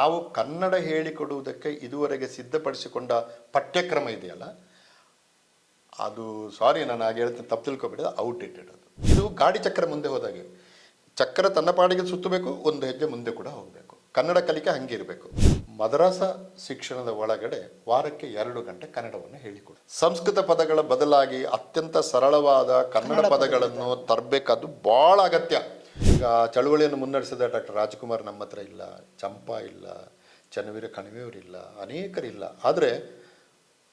ನಾವು ಕನ್ನಡ ಹೇಳಿಕೊಡುವುದಕ್ಕೆ ಇದುವರೆಗೆ ಸಿದ್ಧಪಡಿಸಿಕೊಂಡ ಪಠ್ಯಕ್ರಮ ಇದೆಯಲ್ಲ, ಅದು ಸಾರಿ ನಾನು ಹಾಗೆ ಹೇಳ್ತೀನಿ, ತಪ್ಪು ತಿಳ್ಕೊಬೇಡಿ, ಔಟ್ಡೇಟೆಡ್. ಅದು ಇದು ಗಾಡಿ ಚಕ್ರ ಮುಂದೆ ಹೋದಾಗೆ, ಚಕ್ರ ತನ್ನ ಪಾಡಿಗೆ ಸುತ್ತಬೇಕು, ಒಂದು ಹೆಜ್ಜೆ ಮುಂದೆ ಕೂಡ ಹೋಗಬೇಕು. ಕನ್ನಡ ಕಲಿಕೆ ಹಂಗೆ ಇರಬೇಕು. ಮದ್ರಾಸ ಶಿಕ್ಷಣದ ಒಳಗಡೆ ವಾರಕ್ಕೆ 2 ಗಂಟೆ ಕನ್ನಡವನ್ನು ಹೇಳಿಕೊಡು. ಸಂಸ್ಕೃತ ಪದಗಳ ಬದಲಾಗಿ ಅತ್ಯಂತ ಸರಳವಾದ ಕನ್ನಡ ಪದಗಳನ್ನು ತರಬೇಕಾದ್ದು ಭಾಳ ಅಗತ್ಯ. ಈಗ ಚಳುವಳಿಯನ್ನು ಮುನ್ನಡೆಸಿದ ಡಾಕ್ಟರ್ ರಾಜ್ಕುಮಾರ್ ನಮ್ಮ ಹತ್ರ ಇಲ್ಲ, ಚಂಪಾ ಇಲ್ಲ, ಚನ್ನವೀರ ಕಣಿವೆಯವರಿಲ್ಲ, ಅನೇಕರಿಲ್ಲ. ಆದರೆ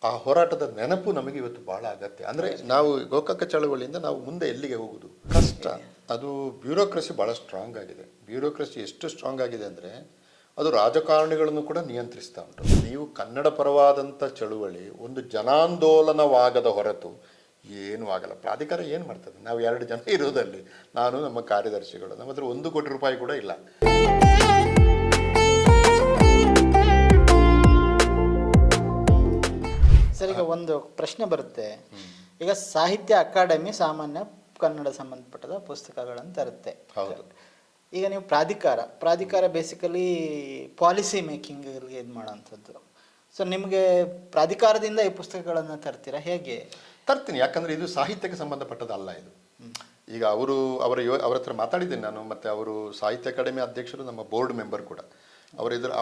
ಆ ಹೋರಾಟದ ನೆನಪು ನಮಗೆ ಇವತ್ತು ಭಾಳ ಅಗತ್ಯ. ಅಂದರೆ ನಾವು ಗೋಕಾಕ ಚಳವಳಿಯಿಂದ ನಾವು ಮುಂದೆ ಎಲ್ಲಿಗೆ ಹೋಗುದು ಕಷ್ಟ. ಅದು ಬ್ಯೂರೋಕ್ರಸಿ ಭಾಳ ಸ್ಟ್ರಾಂಗ್ ಆಗಿದೆ. ಬ್ಯೂರೋಕ್ರಸಿ ಎಷ್ಟು ಸ್ಟ್ರಾಂಗ್ ಆಗಿದೆ ಅಂದರೆ ಅದು ರಾಜಕಾರಣಿಗಳನ್ನು ಕೂಡ ನಿಯಂತ್ರಿಸ್ತಾ ಉಂಟು. ನೀವು ಕನ್ನಡ ಪರವಾದಂಥ ಚಳುವಳಿ ಒಂದು ಜನಾಂದೋಲನವಾಗದ ಹೊರತು ಏನೂ ಆಗಲ್ಲ. ಪ್ರಾಧಿಕಾರ ಏನು ಮಾಡ್ತದೆ? ನಾವು 2 ಜನ ಇರೋದಲ್ಲಿ, ನಾನು ನಮ್ಮ ಕಾರ್ಯದರ್ಶಿಗಳು, ನಮ್ಮ ಹತ್ರ 1 ಕೋಟಿ ರೂಪಾಯಿ ಕೂಡ ಇಲ್ಲ. ಸರ್, ಈಗ ಒಂದು ಪ್ರಶ್ನೆ ಬರುತ್ತೆ. ಈಗ ಸಾಹಿತ್ಯ ಅಕಾಡೆಮಿ ಸಾಮಾನ್ಯ ಕನ್ನಡ ಸಂಬಂಧಪಟ್ಟದ ಪುಸ್ತಕಗಳನ್ನು ತರುತ್ತೆ. ಹೌದು. ಈಗ ನೀವು ಪ್ರಾಧಿಕಾರ ಬೇಸಿಕಲಿ ಪಾಲಿಸಿ ಮೇಕಿಂಗ್ಗೆ ಇದು ಮಾಡೋವಂಥದ್ದು. ಸೊ ನಿಮಗೆ ಪ್ರಾಧಿಕಾರದಿಂದ ಈ ಪುಸ್ತಕಗಳನ್ನು ತರ್ತೀರಾ, ಹೇಗೆ? ತರ್ತೀನಿ, ಯಾಕಂದರೆ ಇದು ಸಾಹಿತ್ಯಕ್ಕೆ ಸಂಬಂಧಪಟ್ಟದಲ್ಲ ಇದು. ಈಗ ಅವರ ಹತ್ರ ಮಾತಾಡಿದ್ದೇನೆ ನಾನು, ಮತ್ತು ಅವರು ಸಾಹಿತ್ಯ ಅಕಾಡೆಮಿ ಅಧ್ಯಕ್ಷರು, ನಮ್ಮ ಬೋರ್ಡ್ ಮೆಂಬರ್ ಕೂಡ.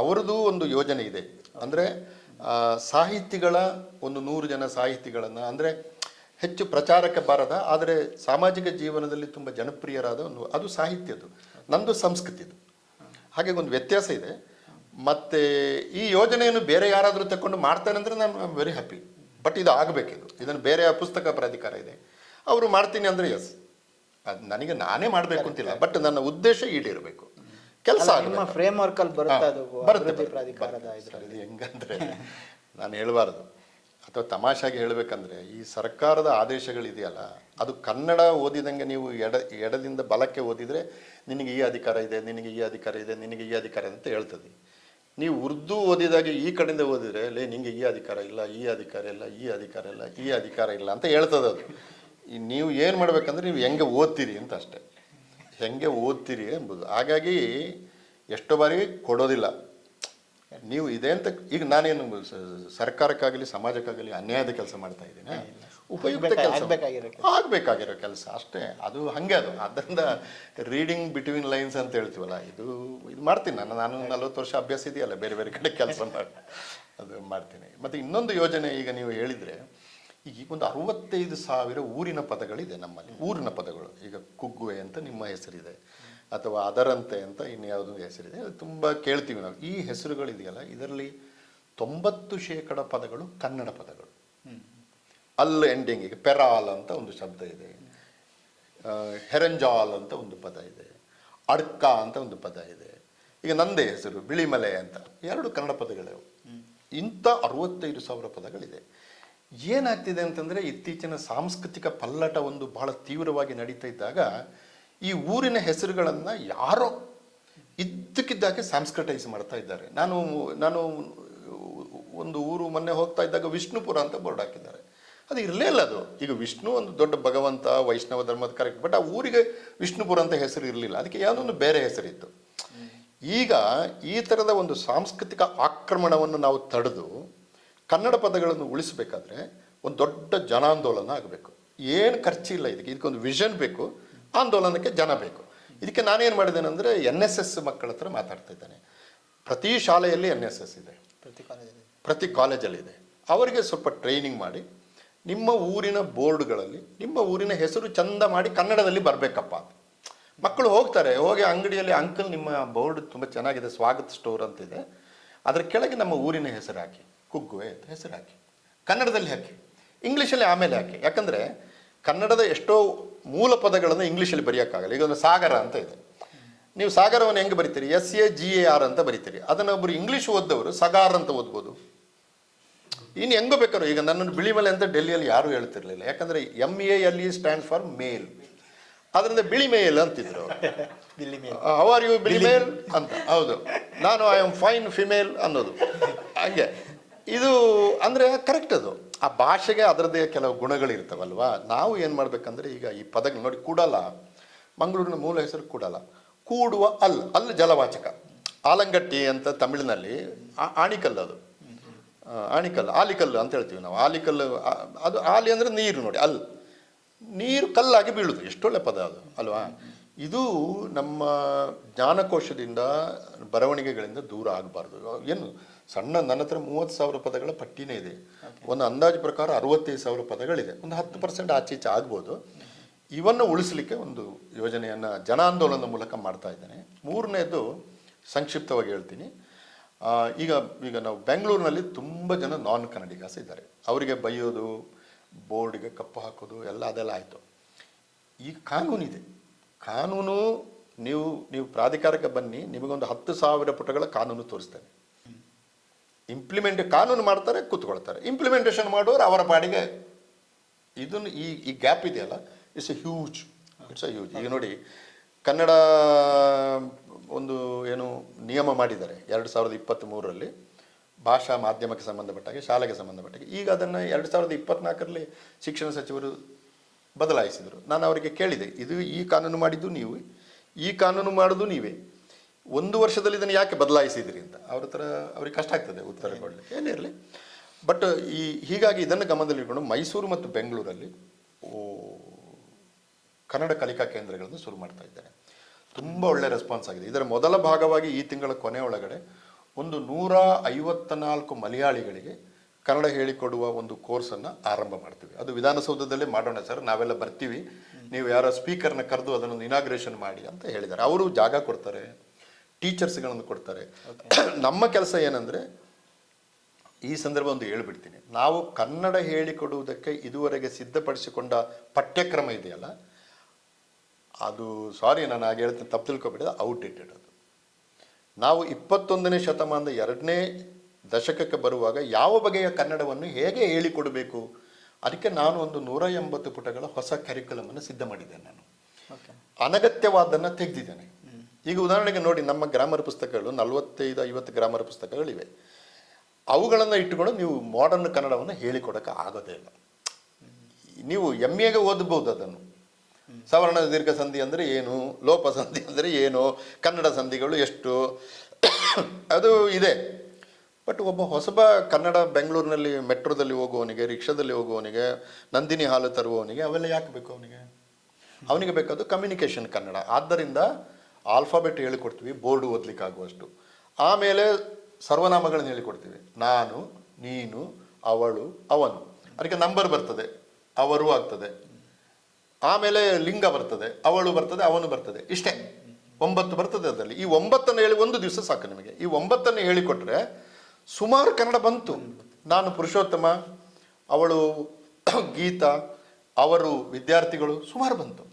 ಅವರದ್ದು ಒಂದು ಯೋಜನೆ ಇದೆ. ಅಂದರೆ ಸಾಹಿತಿಗಳ ಒಂದು 100 ಜನ ಸಾಹಿತಿಗಳನ್ನು, ಅಂದರೆ ಹೆಚ್ಚು ಪ್ರಚಾರಕ್ಕೆ ಬಾರದ ಆದರೆ ಸಾಮಾಜಿಕ ಜೀವನದಲ್ಲಿ ತುಂಬ ಜನಪ್ರಿಯರಾದ ಅದು ಸಾಹಿತ್ಯದ್ದು, ನಂದು ಸಂಸ್ಕೃತಿದು. ಹಾಗೆ ಒಂದು ವ್ಯತ್ಯಾಸ ಇದೆ. ಮತ್ತು ಈ ಯೋಜನೆಯನ್ನು ಬೇರೆ ಯಾರಾದರೂ ತಗೊಂಡು ಮಾಡ್ತಾನೆ ಅಂದರೆ ನಾನು ವೆರಿ ಹ್ಯಾಪಿ. ಬಟ್ ಇದು ಆಗಬೇಕಿದು. ಇದನ್ನು ಬೇರೆ ಪುಸ್ತಕ ಪ್ರಾಧಿಕಾರ ಇದೆ, ಅವರು ಮಾಡ್ತೀನಿ ಅಂದರೆ ಎಸ್, ಅದು ನನಗೆ ನಾನೇ ಮಾಡಬೇಕು ಅಂತಿಲ್ಲ. ಬಟ್ ನನ್ನ ಉದ್ದೇಶ ಈಡೇರಬೇಕು, ಕೆಲಸ ಫ್ರೇಮ್ ವರ್ಕಲ್ಲಿ ಬರುತ್ತೆ. ಇದು ಹೆಂಗಂದರೆ ನಾನು ಹೇಳಬಾರ್ದು, ಅಥವಾ ತಮಾಷೆಯಾಗಿ ಹೇಳಬೇಕಂದ್ರೆ, ಈ ಸರ್ಕಾರದ ಆದೇಶಗಳಿದೆಯಲ್ಲ, ಅದು ಕನ್ನಡ ಓದಿದಂಗೆ ನೀವು ಎಡದಿಂದ ಬಲಕ್ಕೆ ಓದಿದರೆ ನಿನಗೆ ಈ ಅಧಿಕಾರ ಇದೆ, ನಿನಗೆ ಈ ಅಧಿಕಾರ ಇದೆ, ನಿನಗೆ ಈ ಅಧಿಕಾರ ಅಂತ ಹೇಳ್ತದೆ. ನೀವು ಉರ್ದು ಓದಿದಾಗ ಈ ಕಡೆಯಿಂದ ಓದಿದರೆ ನಿಮಗೆ ಈ ಅಧಿಕಾರ ಇಲ್ಲ, ಈ ಅಧಿಕಾರ ಇಲ್ಲ, ಈ ಅಧಿಕಾರ ಇಲ್ಲ, ಈ ಅಧಿಕಾರ ಇಲ್ಲ ಅಂತ ಹೇಳ್ತದೆ. ಅದು ನೀವು ಏನು ಮಾಡಬೇಕಂದ್ರೆ ನೀವು ಹೆಂಗೆ ಓದ್ತೀರಿ ಅಂತ ಅಷ್ಟೇ, ಹೆಂಗೆ ಓದ್ತೀರಿ ಎಂಬುದು. ಹಾಗಾಗಿ ಎಷ್ಟೋ ಬಾರಿ ಕೊಡೋದಿಲ್ಲ ನೀವು ಇದೆ ಅಂತ. ಈಗ ನಾನೇನು ಸರ್ಕಾರಕ್ಕಾಗಲಿ ಸಮಾಜಕ್ಕಾಗಲಿ ಅನ್ಯಾಯದ ಕೆಲಸ ಮಾಡ್ತಾ ಇದ್ದೀನಿ, ಉಪಯುಕ್ತ ಕೆಲಸ, ಆಗಬೇಕಾಗಿರೋ ಕೆಲಸ ಅಷ್ಟೇ. ಅದು ಹಾಗೆ ಅದು. ಅದರಿಂದ ರೀಡಿಂಗ್ ಬಿಟ್ವೀನ್ ಲೈನ್ಸ್ ಅಂತ ಹೇಳ್ತೀವಲ್ಲ, ಇದು ಮಾಡ್ತೀನಿ ನಾನು 40 ವರ್ಷ ಅಭ್ಯಾಸ ಇದೆಯಲ್ಲ, ಬೇರೆ ಬೇರೆ ಕಡೆ ಕೆಲಸ ಮಾಡಿ ಅದು ಮಾಡ್ತೀನಿ. ಮತ್ತು ಇನ್ನೊಂದು ಯೋಜನೆ, ಈಗ ನೀವು ಹೇಳಿದರೆ, ಈಗ ಒಂದು 65,000 ಊರಿನ ಪದಗಳಿದೆ ನಮ್ಮಲ್ಲಿ. ಊರಿನ ಪದಗಳು, ಈಗ ಕುಗ್ಗುವೆ ಅಂತ ನಿಮ್ಮ ಹೆಸರಿದೆ, ಅಥವಾ ಅದರಂತೆ ಅಂತ ಇನ್ಯಾವುದೋ ಹೆಸರಿದೆ, ಅದು ತುಂಬ ಕೇಳ್ತೀವಿ ನಾವು. ಈ ಹೆಸರುಗಳಿದೆಯಲ್ಲ, ಇದರಲ್ಲಿ 90% ಪದಗಳು ಕನ್ನಡ ಪದಗಳು. ಅಲ್ಲಿ ಎಂಡಿಂಗಿಗೆ ಪೆರಾಲ್ ಅಂತ ಒಂದು ಶಬ್ದ ಇದೆ, ಹೆರಂಜಾಲ್ ಅಂತ ಒಂದು ಪದ ಇದೆ, ಅಡ್ಕ ಅಂತ ಒಂದು ಪದ ಇದೆ. ಈಗ ನಂದೇ ಹೆಸರು ಬಿಳಿಮಲೆ ಅಂತ, 2 ಕನ್ನಡ ಪದಗಳೇ. ಇಂಥ 65,000 ಪದಗಳಿದೆ. ಏನಾಗ್ತಿದೆ ಅಂತಂದರೆ, ಇತ್ತೀಚಿನ ಸಾಂಸ್ಕೃತಿಕ ಪಲ್ಲಟ ಒಂದು ಬಹಳ ತೀವ್ರವಾಗಿ ನಡೀತಾ ಇದ್ದಾಗ ಈ ಊರಿನ ಹೆಸರುಗಳನ್ನು ಯಾರೋ ಇದ್ದಕ್ಕಿದ್ದಾಗೆ ಸಾಂಸ್ಕ್ರಿಟೈಸ್ ಮಾಡ್ತಾ ಇದ್ದಾರೆ. ನಾನು ಒಂದು ಊರು ಮೊನ್ನೆ ಹೋಗ್ತಾ ಇದ್ದಾಗ ವಿಷ್ಣುಪುರ ಅಂತ ಬೋರ್ಡ್ ಹಾಕಿದ್ದಾರೆ. ಅದು ಇರಲೇ ಇಲ್ಲ. ಅದು ಈಗ ವಿಷ್ಣು ಒಂದು ದೊಡ್ಡ ಭಗವಂತ, ವೈಷ್ಣವ ಧರ್ಮದ ಕರೆಕ್ಟ್, ಬಟ್ ಆ ಊರಿಗೆ ವಿಷ್ಣುಪುರ ಅಂತ ಹೆಸರು ಇರಲಿಲ್ಲ, ಅದಕ್ಕೆ ಯಾವುದೋ ಒಂದು ಬೇರೆ ಹೆಸರಿತ್ತು. ಈಗ ಈ ಥರದ ಒಂದು ಸಾಂಸ್ಕೃತಿಕ ಆಕ್ರಮಣವನ್ನು ನಾವು ತಡೆದು ಕನ್ನಡ ಪದಗಳನ್ನು ಉಳಿಸಬೇಕಾದ್ರೆ ಒಂದು ದೊಡ್ಡ ಜನಾಂದೋಲನ ಆಗಬೇಕು. ಏನು ಖರ್ಚಿಲ್ಲ ಇದಕ್ಕೊಂದು ವಿಷನ್ ಬೇಕು, ಆಂದೋಲನಕ್ಕೆ ಜನ ಬೇಕು. ಇದಕ್ಕೆ ನಾನೇನು ಮಾಡಿದ್ದೇನೆ ಅಂದರೆ, NSS ಮಕ್ಕಳ ಹತ್ರ ಮಾತಾಡ್ತಾ ಇದ್ದೇನೆ. ಪ್ರತಿ ಶಾಲೆಯಲ್ಲಿ NSS ಇದೆ, ಪ್ರತಿ ಕಾಲೇಜಲ್ಲಿದೆ. ಅವರಿಗೆ ಸ್ವಲ್ಪ ಟ್ರೈನಿಂಗ್ ಮಾಡಿ, ನಿಮ್ಮ ಊರಿನ ಬೋರ್ಡ್ಗಳಲ್ಲಿ ನಿಮ್ಮ ಊರಿನ ಹೆಸರು ಚಂದ ಮಾಡಿ ಕನ್ನಡದಲ್ಲಿ ಬರಬೇಕಪ್ಪ ಅಂತ. ಮಕ್ಕಳು ಹೋಗ್ತಾರೆ, ಹೋಗಿ ಅಂಗಡಿಯಲ್ಲಿ, ಅಂಕಲ್ ನಿಮ್ಮ ಬೋರ್ಡ್ ತುಂಬ ಚೆನ್ನಾಗಿದೆ, ಸ್ವಾಗತ ಸ್ಟೋರ್ ಅಂತಿದೆ, ಅದರ ಕೆಳಗೆ ನಮ್ಮ ಊರಿನ ಹೆಸರು ಹಾಕಿ, ಕುಗ್ಗುವೆ ಅಂತ ಹೆಸರು ಹಾಕಿ, ಕನ್ನಡದಲ್ಲಿ ಹಾಕಿ, ಇಂಗ್ಲೀಷಲ್ಲಿ ಆಮೇಲೆ ಹಾಕಿ. ಯಾಕಂದರೆ ಕನ್ನಡದ ಎಷ್ಟೋ ಮೂಲ ಪದಗಳನ್ನು ಇಂಗ್ಲೀಷಲ್ಲಿ ಬರೆಯೋಕ್ಕಾಗಲ್ಲ. ಈಗ ಒಂದು ಸಾಗರ ಅಂತ ಇದೆ, ನೀವು ಸಾಗರವನ್ನು ಹೆಂಗೆ ಬರಿತೀರಿ? SAGAR ಅಂತ ಬರಿತೀರಿ. ಅದನ್ನು ಒಬ್ಬರು ಇಂಗ್ಲೀಷ್ ಓದ್ದವರು ಸಗಾರ್ ಅಂತ ಓದ್ಬೋದು. ಇನ್ನು ಹೆಂಗೋ ಬೇಕಾದ್ರು. ಈಗ ನನ್ನನ್ನು ಬಿಳಿಮಲೆ ಅಂತ ಡೆಲ್ಲಿಯಲ್ಲಿ ಯಾರೂ ಹೇಳ್ತಿರ್ಲಿಲ್ಲ, ಯಾಕಂದರೆ MALE ಸ್ಟ್ಯಾಂಡ್ ಫಾರ್ ಮೇಲ್, ಅದರಿಂದ ಬಿಳಿ ಮೇಲ್ ಅಂತಿದ್ರು. ಹೌ ಆರ್ ಯು ಬಿಳಿಮೇಲ್ ಅಂತ. ಹೌದು, ನಾನು ಐ ಆಮ್ ಫೈನ್ ಫಿಮೇಲ್ ಅನ್ನೋದು. ಹಾಗೆ ಇದು ಅಂದರೆ ಕರೆಕ್ಟ್. ಅದು ಆ ಭಾಷೆಗೆ ಅದರದ್ದೇ ಕೆಲವು ಗುಣಗಳಿರ್ತಾವಲ್ವ. ನಾವು ಏನು ಮಾಡಬೇಕಂದ್ರೆ, ಈಗ ಈ ಪದಗಳು ನೋಡಿ, ಕೂಡಲ, ಮಂಗಳೂರಿನ ಮೂಲ ಹೆಸರು ಕೂಡಲ, ಕೂಡುವ ಅಲ್ ಜಲವಾಚಕ, ಆಲಂಗಟ್ಟಿ ಅಂತ ತಮಿಳಿನಲ್ಲಿ ಆಣಿಕಲ್ಲು ಅದು. ಆಣಿಕಲ್ಲು, ಆಲಿಕಲ್ಲು ಅಂತ ಹೇಳ್ತೀವಿ ನಾವು. ಆಲಿಕಲ್ಲು ಅದು ಆಲಿ ಅಂದರೆ ನೀರು ನೋಡಿ, ನೀರು ಕಲ್ಲಾಗಿ ಬೀಳುದು. ಎಷ್ಟೊಳ್ಳೆ ಪದ ಅದು ಅಲ್ವಾ. ಇದು ನಮ್ಮ ಜ್ಞಾನಕೋಶದಿಂದ ಬರವಣಿಗೆಗಳಿಂದ ದೂರ ಆಗಬಾರ್ದು. ಏನು ಸಣ್ಣ, ನನ್ನ ಹತ್ರ 30,000 ಪದಗಳ ಪಟ್ಟಿನೇ ಇದೆ. ಒಂದು ಅಂದಾಜು ಪ್ರಕಾರ 65,000 ಪದಗಳಿದೆ. ಒಂದು 10% ಆಚೆ ಈಚೆ ಆಗ್ಬೋದು. ಇವನ್ನು ಉಳಿಸಲಿಕ್ಕೆ ಒಂದು ಯೋಜನೆಯನ್ನು ಜನಾಂದೋಲನದ ಮೂಲಕ ಮಾಡ್ತಾ ಇದ್ದೇನೆ. ಮೂರನೇದು ಸಂಕ್ಷಿಪ್ತವಾಗಿ ಹೇಳ್ತೀನಿ. ಈಗ ನಾವು ಬೆಂಗಳೂರಿನಲ್ಲಿ ತುಂಬ ಜನ ನಾನ್ ಕನ್ನಡಿಗಾಸ್ ಇದ್ದಾರೆ. ಅವರಿಗೆ ಬೈಯೋದು, ಬೋರ್ಡಿಗೆ ಕಪ್ಪು ಹಾಕೋದು ಅದೆಲ್ಲ ಆಯಿತು. ಈಗ ಕಾನೂನಿದೆ. ಕಾನೂನು ನೀವು ಪ್ರಾಧಿಕಾರಕ್ಕೆ ಬನ್ನಿ, ನಿಮಗೊಂದು 10,000 ಪುಟಗಳ ಕಾನೂನು ತೋರಿಸ್ತೇನೆ. ಕಾನೂನು ಮಾಡ್ತಾರೆ, ಕೂತ್ಕೊಳ್ತಾರೆ. ಇಂಪ್ಲಿಮೆಂಟೇಷನ್ ಮಾಡೋರು ಅವರ ಪಾಡಿಗೆ. ಇದನ್ನು ಈ ಗ್ಯಾಪ್ ಇದೆಯಲ್ಲ, ಇಟ್ಸ್ ಎ ಹ್ಯೂಜ್. ಈಗ ನೋಡಿ, ಕನ್ನಡ ಒಂದು ಏನು ನಿಯಮ ಮಾಡಿದ್ದಾರೆ 2023ರಲ್ಲಿ ಭಾಷಾ ಮಾಧ್ಯಮಕ್ಕೆ ಸಂಬಂಧಪಟ್ಟಾಗೆ, ಶಾಲೆಗೆ ಸಂಬಂಧಪಟ್ಟಾಗೆ. ಈಗ ಅದನ್ನು 2024ರಲ್ಲಿ ಶಿಕ್ಷಣ ಸಚಿವರು ಬದಲಾಯಿಸಿದರು. ನಾನು ಅವರಿಗೆ ಕೇಳಿದೆ, ಈ ಕಾನೂನು ಮಾಡಿದ್ದು ನೀವು, ಈ ಕಾನೂನು ಮಾಡೋದು ನೀವೇ, 1 ವರ್ಷದಲ್ಲಿ ಇದನ್ನು ಯಾಕೆ ಬದಲಾಯಿಸಿದಿರಿ ಅಂತ ಅವ್ರಿಗೆ ಕಷ್ಟ ಆಗ್ತದೆ ಉತ್ತರ ಕೊಡಲಿ. ಏನಿರಲಿ. ಬಟ್ ಹೀಗಾಗಿ ಇದನ್ನು ಗಮನದಲ್ಲಿಟ್ಕೊಂಡು ಮೈಸೂರು ಮತ್ತು ಬೆಂಗಳೂರಲ್ಲಿ ಕನ್ನಡ ಕಲಿಕಾ ಕೇಂದ್ರಗಳನ್ನು ಶುರು ಮಾಡ್ತಾ ಇದ್ದಾರೆ. ತುಂಬ ಒಳ್ಳೆ ರೆಸ್ಪಾನ್ಸ್ ಆಗಿದೆ. ಇದರ ಮೊದಲ ಭಾಗವಾಗಿ ಈ ತಿಂಗಳ ಕೊನೆ ಒಳಗಡೆ ಒಂದು 154 ಮಲಯಾಳಿಗಳಿಗೆ ಕನ್ನಡ ಹೇಳಿಕೊಡುವ ಒಂದು ಕೋರ್ಸನ್ನು ಆರಂಭ ಮಾಡ್ತೀವಿ. ಅದು ವಿಧಾನಸೌಧದಲ್ಲೇ ಮಾಡೋಣ ಸರ್, ನಾವೆಲ್ಲ ಬರ್ತೀವಿ, ನೀವು ಯಾರೋ ಸ್ಪೀಕರ್ನ ಕರೆದು ಅದನ್ನು ಇನಾಗ್ರೇಷನ್ ಮಾಡಿ ಅಂತ ಹೇಳಿದ್ದಾರೆ. ಅವರು ಜಾಗ ಕೊಡ್ತಾರೆ, ಟೀಚರ್ಸ್ಗಳನ್ನು ಕೊಡ್ತಾರೆ. ನಮ್ಮ ಕೆಲಸ ಏನಂದರೆ, ಈ ಸಂದರ್ಭ ಒಂದು ಹೇಳ್ಬಿಡ್ತೀನಿ, ನಾವು ಕನ್ನಡ ಹೇಳಿಕೊಡುವುದಕ್ಕೆ ಇದುವರೆಗೆ ಸಿದ್ಧಪಡಿಸಿಕೊಂಡ ಪಠ್ಯಕ್ರಮ ಇದೆಯಲ್ಲ, ಅದು ಸಾರಿ ನಾನು ಹಾಗೆ ಹೇಳ್ತೀನಿ, ತಪ್ಪು ತಿಳ್ಕೊಬೇಡಿದ, ಔಟ್ಡೇಟೆಡ್. ಅದು ನಾವು 21ನೇ ಶತಮಾನದ 2ನೇ ದಶಕಕ್ಕೆ ಬರುವಾಗ ಯಾವ ಬಗೆಯ ಕನ್ನಡವನ್ನು ಹೇಗೆ ಹೇಳಿಕೊಡಬೇಕು, ಅದಕ್ಕೆ ನಾನು ಒಂದು 180 ಪುಟಗಳ ಹೊಸ ಕರಿಕ್ಯುಲಮನ್ನು ಸಿದ್ಧ ಮಾಡಿದ್ದೇನೆ. ನಾನು ಅನಗತ್ಯವಾದನ್ನು ತೆಗೆದಿದ್ದೇನೆ. ಈಗ ಉದಾಹರಣೆಗೆ ನೋಡಿ, ನಮ್ಮ ಗ್ರಾಮರ್ ಪುಸ್ತಕಗಳು 45-50 ಗ್ರಾಮರ್ ಪುಸ್ತಕಗಳಿವೆ. ಅವುಗಳನ್ನು ಇಟ್ಟುಕೊಂಡು ನೀವು ಮಾಡರ್ನ್ ಕನ್ನಡವನ್ನು ಹೇಳಿಕೊಡೋಕೆ ಆಗೋದೇ ಇಲ್ಲ. ನೀವು MAಗೆ ಓದಬಹುದು ಅದನ್ನು. ಸವರ್ಣ ದೀರ್ಘ ಸಂಧಿ ಅಂದರೆ ಏನು, ಲೋಪ ಸಂಧಿ ಅಂದರೆ ಏನು, ಕನ್ನಡ ಸಂಧಿಗಳು ಎಷ್ಟು, ಅದು ಇದೆ. ಬಟ್ ಒಬ್ಬ ಹೊಸಬ ಕನ್ನಡ ಬೆಂಗಳೂರಿನಲ್ಲಿ ಮೆಟ್ರೋದಲ್ಲಿ ಹೋಗುವವನಿಗೆ, ರಿಕ್ಷಾದಲ್ಲಿ ಹೋಗುವವನಿಗೆ, ನಂದಿನಿ ಹಾಲು ತರುವವನಿಗೆ ಅವೆಲ್ಲ ಯಾಕೆ ಬೇಕು? ಅವನಿಗೆ ಬೇಕಾದ್ದು ಕಮ್ಯುನಿಕೇಷನ್ ಕನ್ನಡ. ಆದ್ದರಿಂದ ಆಲ್ಫಾಬೆಟ್ ಹೇಳಿಕೊಡ್ತೀವಿ, ಬೋರ್ಡು ಓದ್ಲಿಕ್ಕೆ ಆಗುವಷ್ಟು. ಆಮೇಲೆ ಸರ್ವನಾಮಗಳನ್ನು ಹೇಳಿಕೊಡ್ತೀವಿ, ನಾನು, ನೀನು, ಅವಳು, ಅವನು. ಅದಕ್ಕೆ ನಂಬರ್ ಬರ್ತದೆ, ಅವರು ಆಗ್ತದೆ. ಆಮೇಲೆ ಲಿಂಗ ಬರ್ತದೆ, ಅವಳು ಬರ್ತದೆ, ಅವನು ಬರ್ತದೆ. ಇಷ್ಟೇ 9 ಬರ್ತದೆ ಅದರಲ್ಲಿ. ಈ 9 ಹೇಳಿ ಒಂದು ದಿವಸ ಸಾಕು ನಿಮಗೆ. ಈ 9 ಹೇಳಿಕೊಟ್ರೆ ಸುಮಾರು ಕನ್ನಡ ಬಂತು. ನಾನು ಪುರುಷೋತ್ತಮ, ಅವಳು ಗೀತಾ, ಅವರು ವಿದ್ಯಾರ್ಥಿಗಳು, ಸುಮಾರು ಬಂತು.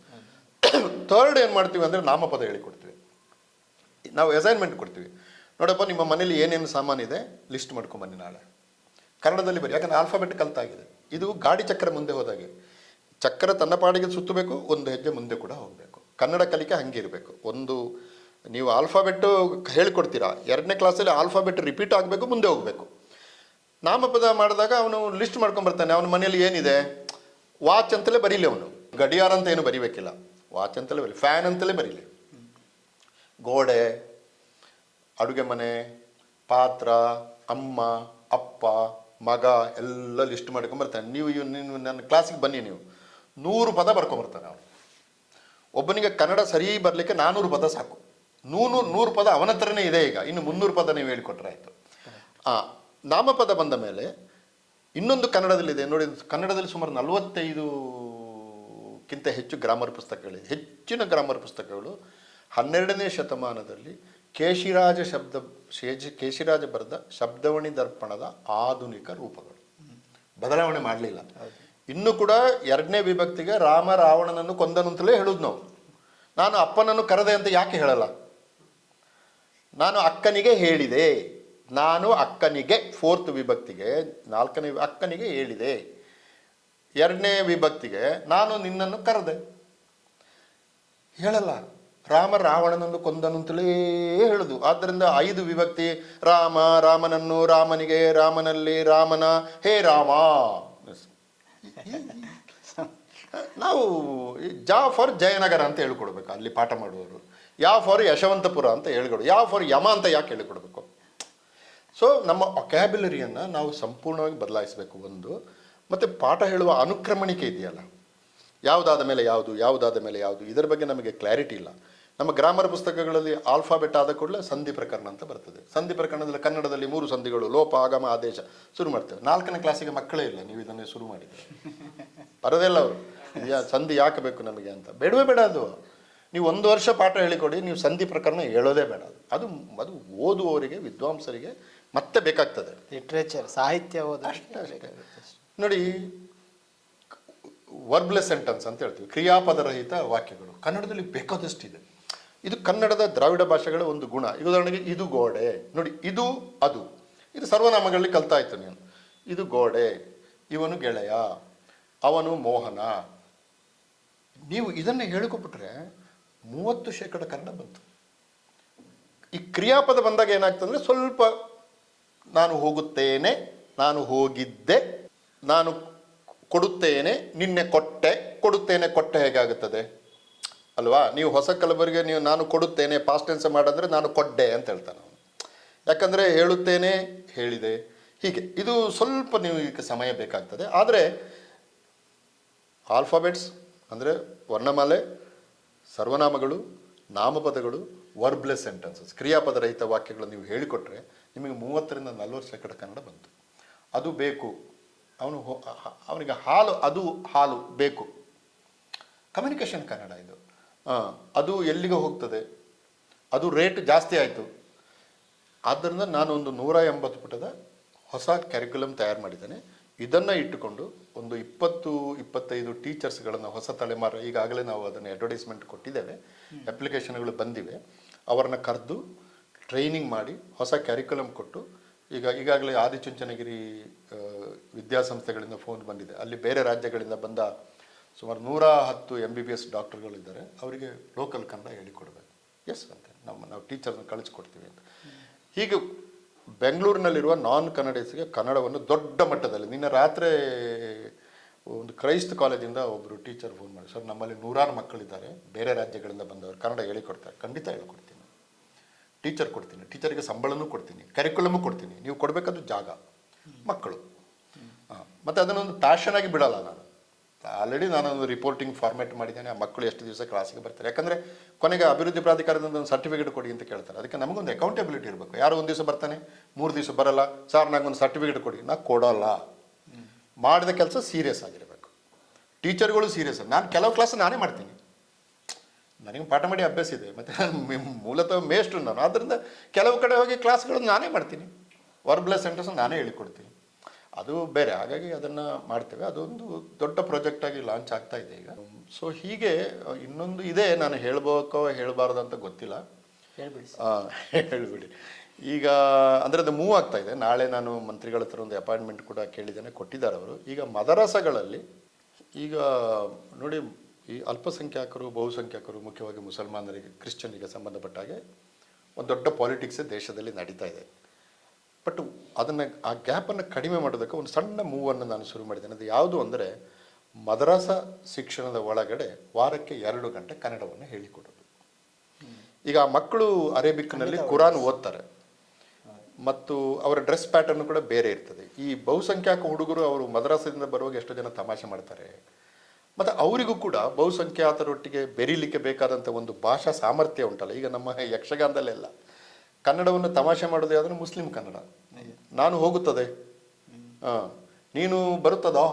ಥರ್ಡ್ ಏನು ಮಾಡ್ತೀವಿ ಅಂದರೆ ನಾಮಪದ ಹೇಳಿಕೊಡ್ತೀವಿ. ನಾವು ಅಸೈನ್ಮೆಂಟ್ ಕೊಡ್ತೀವಿ, ನೋಡಪ್ಪ ನಿಮ್ಮ ಮನೇಲಿ ಏನೇನು ಸಾಮಾನಿದೆ ಲಿಸ್ಟ್ ಮಾಡ್ಕೊಂಬನ್ನಿ ನಾಳೆ, ಕನ್ನಡದಲ್ಲಿ ಬರೀ. ಯಾಕಂದರೆ ಆಲ್ಫಾಬೆಟ್ ಕಲ್ತಾಗಿದೆ. ಇದು ಗಾಡಿ ಚಕ್ರ ಮುಂದೆ ಹೋದಾಗೆ, ಚಕ್ರ ತನ್ನ ಪಾಡಿಗೆ ಸುತ್ತಬೇಕು, ಒಂದು ಹೆಜ್ಜೆ ಮುಂದೆ ಕೂಡ ಹೋಗಬೇಕು. ಕನ್ನಡ ಕಲಿಕೆ ಹಂಗಿರಬೇಕು. ಒಂದು ನೀವು ಆಲ್ಫಾಬೆಟ್ಟು ಹೇಳಿಕೊಡ್ತೀರಾ, 2ನೇ ಕ್ಲಾಸಲ್ಲಿ ಆಲ್ಫಾಬೆಟ್ ರಿಪೀಟ್ ಆಗಬೇಕು, ಮುಂದೆ ಹೋಗಬೇಕು. ನಾಮಪದ ಮಾಡಿದಾಗ ಅವನು ಲಿಸ್ಟ್ ಮಾಡ್ಕೊಂಬರ್ತಾನೆ. ಅವನ ಮನೇಲಿ ಏನಿದೆ, ವಾಚ್ ಅಂತಲೇ ಬರೀಲಿ, ಅವನು ಗಡಿಯಾರ ಅಂತ ಏನು ಬರಿಬೇಕಿಲ್ಲ, ವಾಚ್ ಅಂತಲೇ ಬರೀಲಿ, ಫ್ಯಾನ್ ಅಂತಲೇ ಬರೀಲಿ. ಗೋಡೆ, ಅಡುಗೆ ಮನೆ, ಪಾತ್ರ, ಅಮ್ಮ, ಅಪ್ಪ, ಮಗ ಎಲ್ಲ ಲಿಸ್ಟ್ ಮಾಡ್ಕೊಂಬರ್ತಾನೆ. ನೀವು ನನ್ನ ಕ್ಲಾಸಿಗೆ ಬನ್ನಿ, ನೀವು 100 ಪದ ಬರ್ಕೊಂಬರ್ತಾನೆ ಅವನು. ಒಬ್ಬನಿಗೆ ಕನ್ನಡ ಸರಿ ಬರಲಿಕ್ಕೆ 400 ಪದ ಸಾಕು. 100 ಪದ ಅವನ ಹತ್ರನೇ ಇದೆ. ಈಗ ಇನ್ನು 300 ಪದ ನೀವು ಹೇಳಿಕೊಟ್ರೆ ಆಯಿತು. ನಾಮಪದ ಬಂದ ಮೇಲೆ ಇನ್ನೊಂದು ಕನ್ನಡದಲ್ಲಿದೆ ನೋಡಿ. ಕನ್ನಡದಲ್ಲಿ ಸುಮಾರು 45ಕ್ಕಿಂತ ಹೆಚ್ಚು ಗ್ರಾಮರ್ ಪುಸ್ತಕಗಳಿದೆ. ಹೆಚ್ಚಿನ ಗ್ರಾಮರ್ ಪುಸ್ತಕಗಳು 12ನೇ ಶತಮಾನದಲ್ಲಿ ಕೇಶಿರಾಜ ಬರೆದ ಶಬ್ದವಣಿ ದರ್ಪಣದ ಆಧುನಿಕ ರೂಪಗಳು. ಬದಲಾವಣೆ ಮಾಡಲಿಲ್ಲ. ಇನ್ನೂ ಕೂಡ 2ನೇ ವಿಭಕ್ತಿಗೆ ರಾಮ ರಾವಣನನ್ನು ಕೊಂದನು ಅಂತಲೇ ಹೇಳುದು ನಾವು. ನಾನು ಅಪ್ಪನನ್ನು ಕರೆದೆ ಅಂತ ಯಾಕೆ ಹೇಳಲ್ಲ? ನಾನು ಅಕ್ಕನಿಗೆ ಹೇಳಿದೆ, ನಾನು ಅಕ್ಕನಿಗೆ 4th ವಿಭಕ್ತಿಗೆ 4ನೇ ಅಕ್ಕನಿಗೆ ಹೇಳಿದೆ. 2ನೇ ವಿಭಕ್ತಿಗೆ ನಾನು ನಿನ್ನನ್ನು ಕರೆದೆ ಹೇಳಲ್ಲ. ರಾಮ ರಾವಣನನ್ನು ಕೊಂದನು ಅಂತಲೇ ಹೇಳುದು. ಆದ್ದರಿಂದ 5 ವಿಭಕ್ತಿ, ರಾಮ, ರಾಮನನ್ನು, ರಾಮನಿಗೆ, ರಾಮನಲ್ಲಿ, ರಾಮನ, ಹೇ ರಾಮ. ನಾವು ಜಾಫರ್ ಜಯನಗರ ಅಂತ ಹೇಳ್ಕೊಡ್ಬೇಕು ಅಲ್ಲಿ ಪಾಠ ಮಾಡುವವರು. ಯಾ ಫಾರ್ ಯಶವಂತಪುರ ಅಂತ ಹೇಳಿಕೊಡು, ಯಾ ಫಾರ್ ಯಮ ಅಂತ ಯಾಕೆ ಹೇಳಿಕೊಡ್ಬೇಕು? ಸೊ ನಮ್ಮ ಒಕ್ಯಾಬ್ಯುಲರಿಯನ್ನು ನಾವು ಸಂಪೂರ್ಣವಾಗಿ ಬದಲಾಯಿಸಬೇಕು ಒಂದು. ಮತ್ತು ಪಾಠ ಹೇಳುವ ಅನುಕ್ರಮಣಿಕೆ ಇದೆಯಲ್ಲ, ಯಾವುದಾದ ಮೇಲೆ ಯಾವುದು, ಯಾವುದಾದ ಮೇಲೆ ಯಾವುದು, ಇದರ ಬಗ್ಗೆ ನಮಗೆ ಕ್ಲಾರಿಟಿ ಇಲ್ಲ. ನಮ್ಮ ಗ್ರಾಮರ್ ಪುಸ್ತಕಗಳಲ್ಲಿ ಆಲ್ಫಾಬೆಟ್ ಆದ ಕೂಡಲೇ ಸಂಧಿ ಪ್ರಕರಣ ಅಂತ ಬರ್ತದೆ. ಸಂಧಿ ಪ್ರಕರಣದಲ್ಲಿ ಕನ್ನಡದಲ್ಲಿ 3 ಸಂಧಿಗಳು, ಲೋಪ, ಆಗಮ, ಆದೇಶ ಶುರು ಮಾಡ್ತೇವೆ. 4ನೇ ಕ್ಲಾಸಿಗೆ ಮಕ್ಕಳೇ ಇಲ್ಲ, ನೀವು ಇದನ್ನೇ ಶುರು ಮಾಡಿದ್ದೀರಿ. ಬರೋದಿಲ್ಲ ಅವರು, ಸಂಧಿ ಯಾಕೆ ಬೇಕು ನಮಗೆ ಅಂತ. ಬೇಡವೇ ಬೇಡ ಅದು. ನೀವು 1 ವರ್ಷ ಪಾಠ ಹೇಳಿಕೊಡಿ, ನೀವು ಸಂಧಿ ಪ್ರಕರಣ ಹೇಳೋದೇ ಬೇಡ. ಅದು ಅದು ಓದುವವರಿಗೆ, ವಿದ್ವಾಂಸರಿಗೆ ಮತ್ತೆ ಬೇಕಾಗ್ತದೆ. ಲಿಟ್ರೇಚರ್, ಸಾಹಿತ್ಯ ಅಷ್ಟೇ. ನೋಡಿ, ವರ್ಬ್ಲೆಸ್ ಸೆಂಟೆನ್ಸ್ ಅಂತ ಹೇಳ್ತೀವಿ, ಕ್ರಿಯಾಪದರಹಿತ ವಾಕ್ಯಗಳು ಕನ್ನಡದಲ್ಲಿ ಬೇಕಾದಷ್ಟಿದೆ. ಇದು ಕನ್ನಡದ ದ್ರಾವಿಡ ಭಾಷೆಗಳ ಒಂದು ಗುಣ. ಈಗ ಉದಾಹರಣೆಗೆ ಇದು ಗೋಡೆ ನೋಡಿ, ಇದು ಅದು, ಇದು ಸರ್ವನಾಮಗಳಲ್ಲಿ ಕಲ್ತಾ ಇತ್ತು ನೀನು. ಇದು ಗೋಡೆ, ಇವನು ಗೆಳೆಯ, ಅವನು ಮೋಹನ. ನೀವು ಇದನ್ನು ಹೇಳಿಕೊಬಿಟ್ರೆ 30% ಕನ್ನಡ ಬಂತು. ಈ ಕ್ರಿಯಾಪದ ಬಂದಾಗ ಏನಾಗ್ತಂದ್ರೆ ಸ್ವಲ್ಪ ನಾನು ಹೋಗುತ್ತೇನೆ, ನಾನು ಹೋಗಿದ್ದೆ, ನಾನು ಕೊಡುತ್ತೇನೆ, ನಿನ್ನೆ ಕೊಟ್ಟೆ. ಕೊಡುತ್ತೇನೆ ಕೊಟ್ಟೆ ಹೇಗಾಗುತ್ತದೆ ಅಲ್ವಾ? ನೀವು ಹೊಸ ಕಲಬರಿಗೆ ನೀವು ನಾನು ಕೊಡುತ್ತೇನೆ ಪಾಸ್ಟ್ ಟೆನ್ಸ್ ಮಾಡಂದ್ರೆ ನಾನು ಕೊಡ್ಡೆ ಅಂತ ಹೇಳ್ತಾನೆ ಅವನು. ಯಾಕಂದರೆ ಹೇಳುತ್ತೇನೆ, ಹೇಳಿದೆ, ಹೀಗೆ. ಇದು ಸ್ವಲ್ಪ ನೀವು ಈಗ ಸಮಯ ಬೇಕಾಗ್ತದೆ. ಆದರೆ ಆಲ್ಫಾಬೆಟ್ಸ್ ಅಂದರೆ ವರ್ಣಮಾಲೆ, ಸರ್ವನಾಮಗಳು, ನಾಮಪದಗಳು, ವರ್ಬ್ಲೆಸ್ ಸೆಂಟೆನ್ಸಸ್, ಕ್ರಿಯಾಪದ ರಹಿತ ವಾಕ್ಯಗಳು ನೀವು ಹೇಳಿಕೊಟ್ರೆ ನಿಮಗೆ 30ರಿಂದ 40% ಕನ್ನಡ ಬಂತು. ಅದು ಬೇಕು. ಅವನಿಗೆ ಹಾಲು, ಅದು ಹಾಲು ಬೇಕು. ಕಮ್ಯುನಿಕೇಷನ್ ಕನ್ನಡ ಇದು. ಅದು ಎಲ್ಲಿಗೆ ಹೋಗ್ತದೆ, ಅದು ರೇಟ್ ಜಾಸ್ತಿ ಆಯಿತು. ಆದ್ದರಿಂದ ನಾನು ಒಂದು 180 ಪುಟದ ಹೊಸ ಕ್ಯಾರಿಕ್ಯುಲಮ್ ತಯಾರು ಮಾಡಿದ್ದೇನೆ. ಇದನ್ನು ಇಟ್ಟುಕೊಂಡು ಒಂದು 20-25 ಟೀಚರ್ಸ್ಗಳನ್ನು, ಹೊಸ ತಲೆಮಾರು, ಈಗಾಗಲೇ ನಾವು ಅದನ್ನು ಅಡ್ವರ್ಟೈಸ್ಮೆಂಟ್ ಕೊಟ್ಟಿದ್ದೇವೆ, ಅಪ್ಲಿಕೇಶನ್ಗಳು ಬಂದಿವೆ. ಅವರನ್ನು ಕರೆದು ಟ್ರೈನಿಂಗ್ ಮಾಡಿ ಹೊಸ ಕ್ಯಾರಿಕ್ಯುಲಮ್ ಕೊಟ್ಟು, ಈಗಾಗಲೇ ಆದಿಚುಂಚನಗಿರಿ ವಿದ್ಯಾಸಂಸ್ಥೆಗಳಿಂದ ಫೋನ್ ಬಂದಿದೆ. ಅಲ್ಲಿ ಬೇರೆ ರಾಜ್ಯಗಳಿಂದ ಬಂದ ಸುಮಾರು 110 MBBS ಡಾಕ್ಟರ್ಗಳಿದ್ದಾರೆ. ಅವರಿಗೆ ಲೋಕಲ್ ಕನ್ನಡ ಹೇಳಿಕೊಡ್ಬೇಕು. ಎಸ್ ಅಂತ ನಾವು ಟೀಚರ್ನ ಕಳಿಸ್ಕೊಡ್ತೀವಿ ಅಂತ. ಹೀಗೆ ಬೆಂಗಳೂರಿನಲ್ಲಿರುವ ನಾನ್ ಕನ್ನಡಿಗರಿಗೆ ಕನ್ನಡವನ್ನು ದೊಡ್ಡ ಮಟ್ಟದಲ್ಲಿ, ನಿನ್ನೆ ರಾತ್ರಿ ಒಂದು ಕ್ರೈಸ್ತ ಕಾಲೇಜಿಂದ ಒಬ್ಬರು ಟೀಚರ್ ಫೋನ್ ಮಾಡಿ, ಸರ್ ನಮ್ಮಲ್ಲಿ 100 ಮಕ್ಕಳಿದ್ದಾರೆ, ಬೇರೆ ರಾಜ್ಯಗಳಿಂದ ಬಂದವರು, ಕನ್ನಡ ಹೇಳಿಕೊಡ್ತಾರೆ. ಖಂಡಿತ ಹೇಳ್ಕೊಡ್ತೀನಿ, ಟೀಚರ್ ಕೊಡ್ತೀನಿ, ಟೀಚರಿಗೆ ಸಂಬಳನೂ ಕೊಡ್ತೀನಿ, ಕರಿಕ್ಯುಲಮು ಕೊಡ್ತೀನಿ. ನೀವು ಕೊಡಬೇಕಾದ್ರು ಜಾಗ, ಮಕ್ಕಳು. ಮತ್ತು ಅದನ್ನೊಂದು ಪ್ಯಾಷನಾಗಿ ಬಿಡಲ್ಲ ನಾನು. ಆಲ್ರೆಡಿ ನಾನೊಂದು ರಿಪೋರ್ಟಿಂಗ್ ಫಾರ್ಮ್ಯಾಟ್ ಮಾಡಿದ್ದೇನೆ. ಆ ಮಕ್ಕಳು ಎಷ್ಟು ದಿವಸ ಕ್ಲಾಸಿಗೆ ಬರ್ತಾರೆ. ಯಾಕಂದರೆ ಕೊನೆಗೆ ಅಭಿವೃದ್ಧಿ ಪ್ರಾಧಿಕಾರದಿಂದ ಒಂದು ಸರ್ಟಿಫಿಕೇಟ್ ಕೊಡಿ ಅಂತ ಕೇಳ್ತಾರೆ. ಅದಕ್ಕೆ ನಮಗೊಂದು ಅಕೌಂಟಬಿಲಿಟಿ ಇರಬೇಕು. ಯಾರೋ 1 ದಿವಸ ಬರ್ತಾನೆ, 3 ದಿವಸ ಬರಲ್ಲ, ಸರ್ ನಂಗೊಂದು ಸರ್ಟಿಫಿಕೇಟ್ ಕೊಡಿ, ನಾ ಕೊಡೋಲ್ಲ. ಮಾಡಿದ ಕೆಲಸ ಸೀರಿಯಸ್ ಆಗಿರಬೇಕು. ಟೀಚರ್ಗಳು ಸೀರಿಯಸ್. ನಾನು ಕೆಲವು ಕ್ಲಾಸ್ ನಾನೇ ಮಾಡ್ತೀನಿ, ನನಗೆ ಪಾಠ ಮಾಡಿ ಅಭ್ಯಾಸ ಇದೆ, ಮತ್ತು ಮೂಲತಃ ಮೇಷ್ಟ್ರು ನಾನು. ಆದ್ದರಿಂದ ಕೆಲವು ಕಡೆ ಹೋಗಿ ಕ್ಲಾಸ್ಗಳನ್ನು ನಾನೇ ಮಾಡ್ತೀನಿ, ವರ್ಬ್ಲೆಸ್ ಸೆಂಟೆನ್ಸ್ ನಾನೇ ಹೇಳಿಕೊಡ್ತೀನಿ. ಅದು ಬೇರೆ. ಹಾಗಾಗಿ ಅದನ್ನು ಮಾಡ್ತೇವೆ. ಅದೊಂದು ದೊಡ್ಡ ಪ್ರಾಜೆಕ್ಟಾಗಿ ಲಾಂಚ್ ಆಗ್ತಾ ಇದೆ ಈಗ. ಸೊ ಹೀಗೆ ಇನ್ನೊಂದು ಇದೆ, ನಾನು ಹೇಳ್ಬೇಕೋ ಹೇಳಬಾರ್ದು ಅಂತ ಗೊತ್ತಿಲ್ಲ. ಹೇಳ್ಬಿಡಿ. ಈಗ ಅಂದರೆ ಅದು ಮೂವ್ ಆಗ್ತಾ ಇದೆ. ನಾಳೆ ನಾನು ಮಂತ್ರಿಗಳ ಹತ್ರ ಒಂದು ಅಪಾಯಿಂಟ್ಮೆಂಟ್ ಕೂಡ ಕೇಳಿದ್ದೇನೆ, ಕೊಟ್ಟಿದ್ದಾರೆ ಅವರು. ಈಗ ಮದರಸಗಳಲ್ಲಿ ಈಗ ನೋಡಿ, ಈ ಅಲ್ಪಸಂಖ್ಯಾತರು, ಬಹುಸಂಖ್ಯಾತರು, ಮುಖ್ಯವಾಗಿ ಮುಸಲ್ಮಾನರಿಗೆ, ಕ್ರಿಶ್ಚಿಯನ್ಗೆ ಸಂಬಂಧಪಟ್ಟ ಹಾಗೆ ಒಂದು ದೊಡ್ಡ ಪಾಲಿಟಿಕ್ಸೇ ದೇಶದಲ್ಲಿ ನಡೀತಾ ಇದೆ. ಬಟ್ ಅದನ್ನು, ಆ ಗ್ಯಾಪನ್ನು ಕಡಿಮೆ ಮಾಡೋದಕ್ಕೆ ಒಂದು ಸಣ್ಣ ಮೂವನ್ನು ನಾನು ಶುರು ಮಾಡಿದ್ದೇನೆ. ಅದು ಯಾವುದು ಅಂದರೆ, ಮದರಸ ಶಿಕ್ಷಣದ ಒಳಗಡೆ ವಾರಕ್ಕೆ 2 ಗಂಟೆ ಕನ್ನಡವನ್ನು ಹೇಳಿಕೊಡೋದು. ಈಗ ಆ ಮಕ್ಕಳು ಅರೇಬಿಕ್ನಲ್ಲಿ ಕುರಾನ್ ಓದ್ತಾರೆ, ಮತ್ತು ಅವರ ಡ್ರೆಸ್ ಪ್ಯಾಟರ್ನ್ ಕೂಡ ಬೇರೆ ಇರ್ತದೆ. ಈ ಬಹುಸಂಖ್ಯಾತ ಹುಡುಗರು ಅವರು ಮದರಸದಿಂದ ಬರುವಾಗ ಎಷ್ಟೋ ಜನ ತಮಾಷೆ ಮಾಡ್ತಾರೆ. ಮತ್ತು ಅವರಿಗೂ ಕೂಡ ಬಹುಸಂಖ್ಯಾತರೊಟ್ಟಿಗೆ ಬೆರೀಲಿಕ್ಕೆ ಬೇಕಾದಂಥ ಒಂದು ಭಾಷಾ ಸಾಮರ್ಥ್ಯ ಉಂಟಲ್ಲ. ಈಗ ನಮ್ಮ ಯಕ್ಷಗಾನದಲ್ಲೆಲ್ಲ ಕನ್ನಡವನ್ನು ತಮಾಷೆ ಮಾಡೋದು ಯಾವುದಂದ್ರೆ ಮುಸ್ಲಿಂ ಕನ್ನಡ. ನಾನು ಹೋಗುತ್ತದೆ, ನೀನು ಬರುತ್ತದೋ,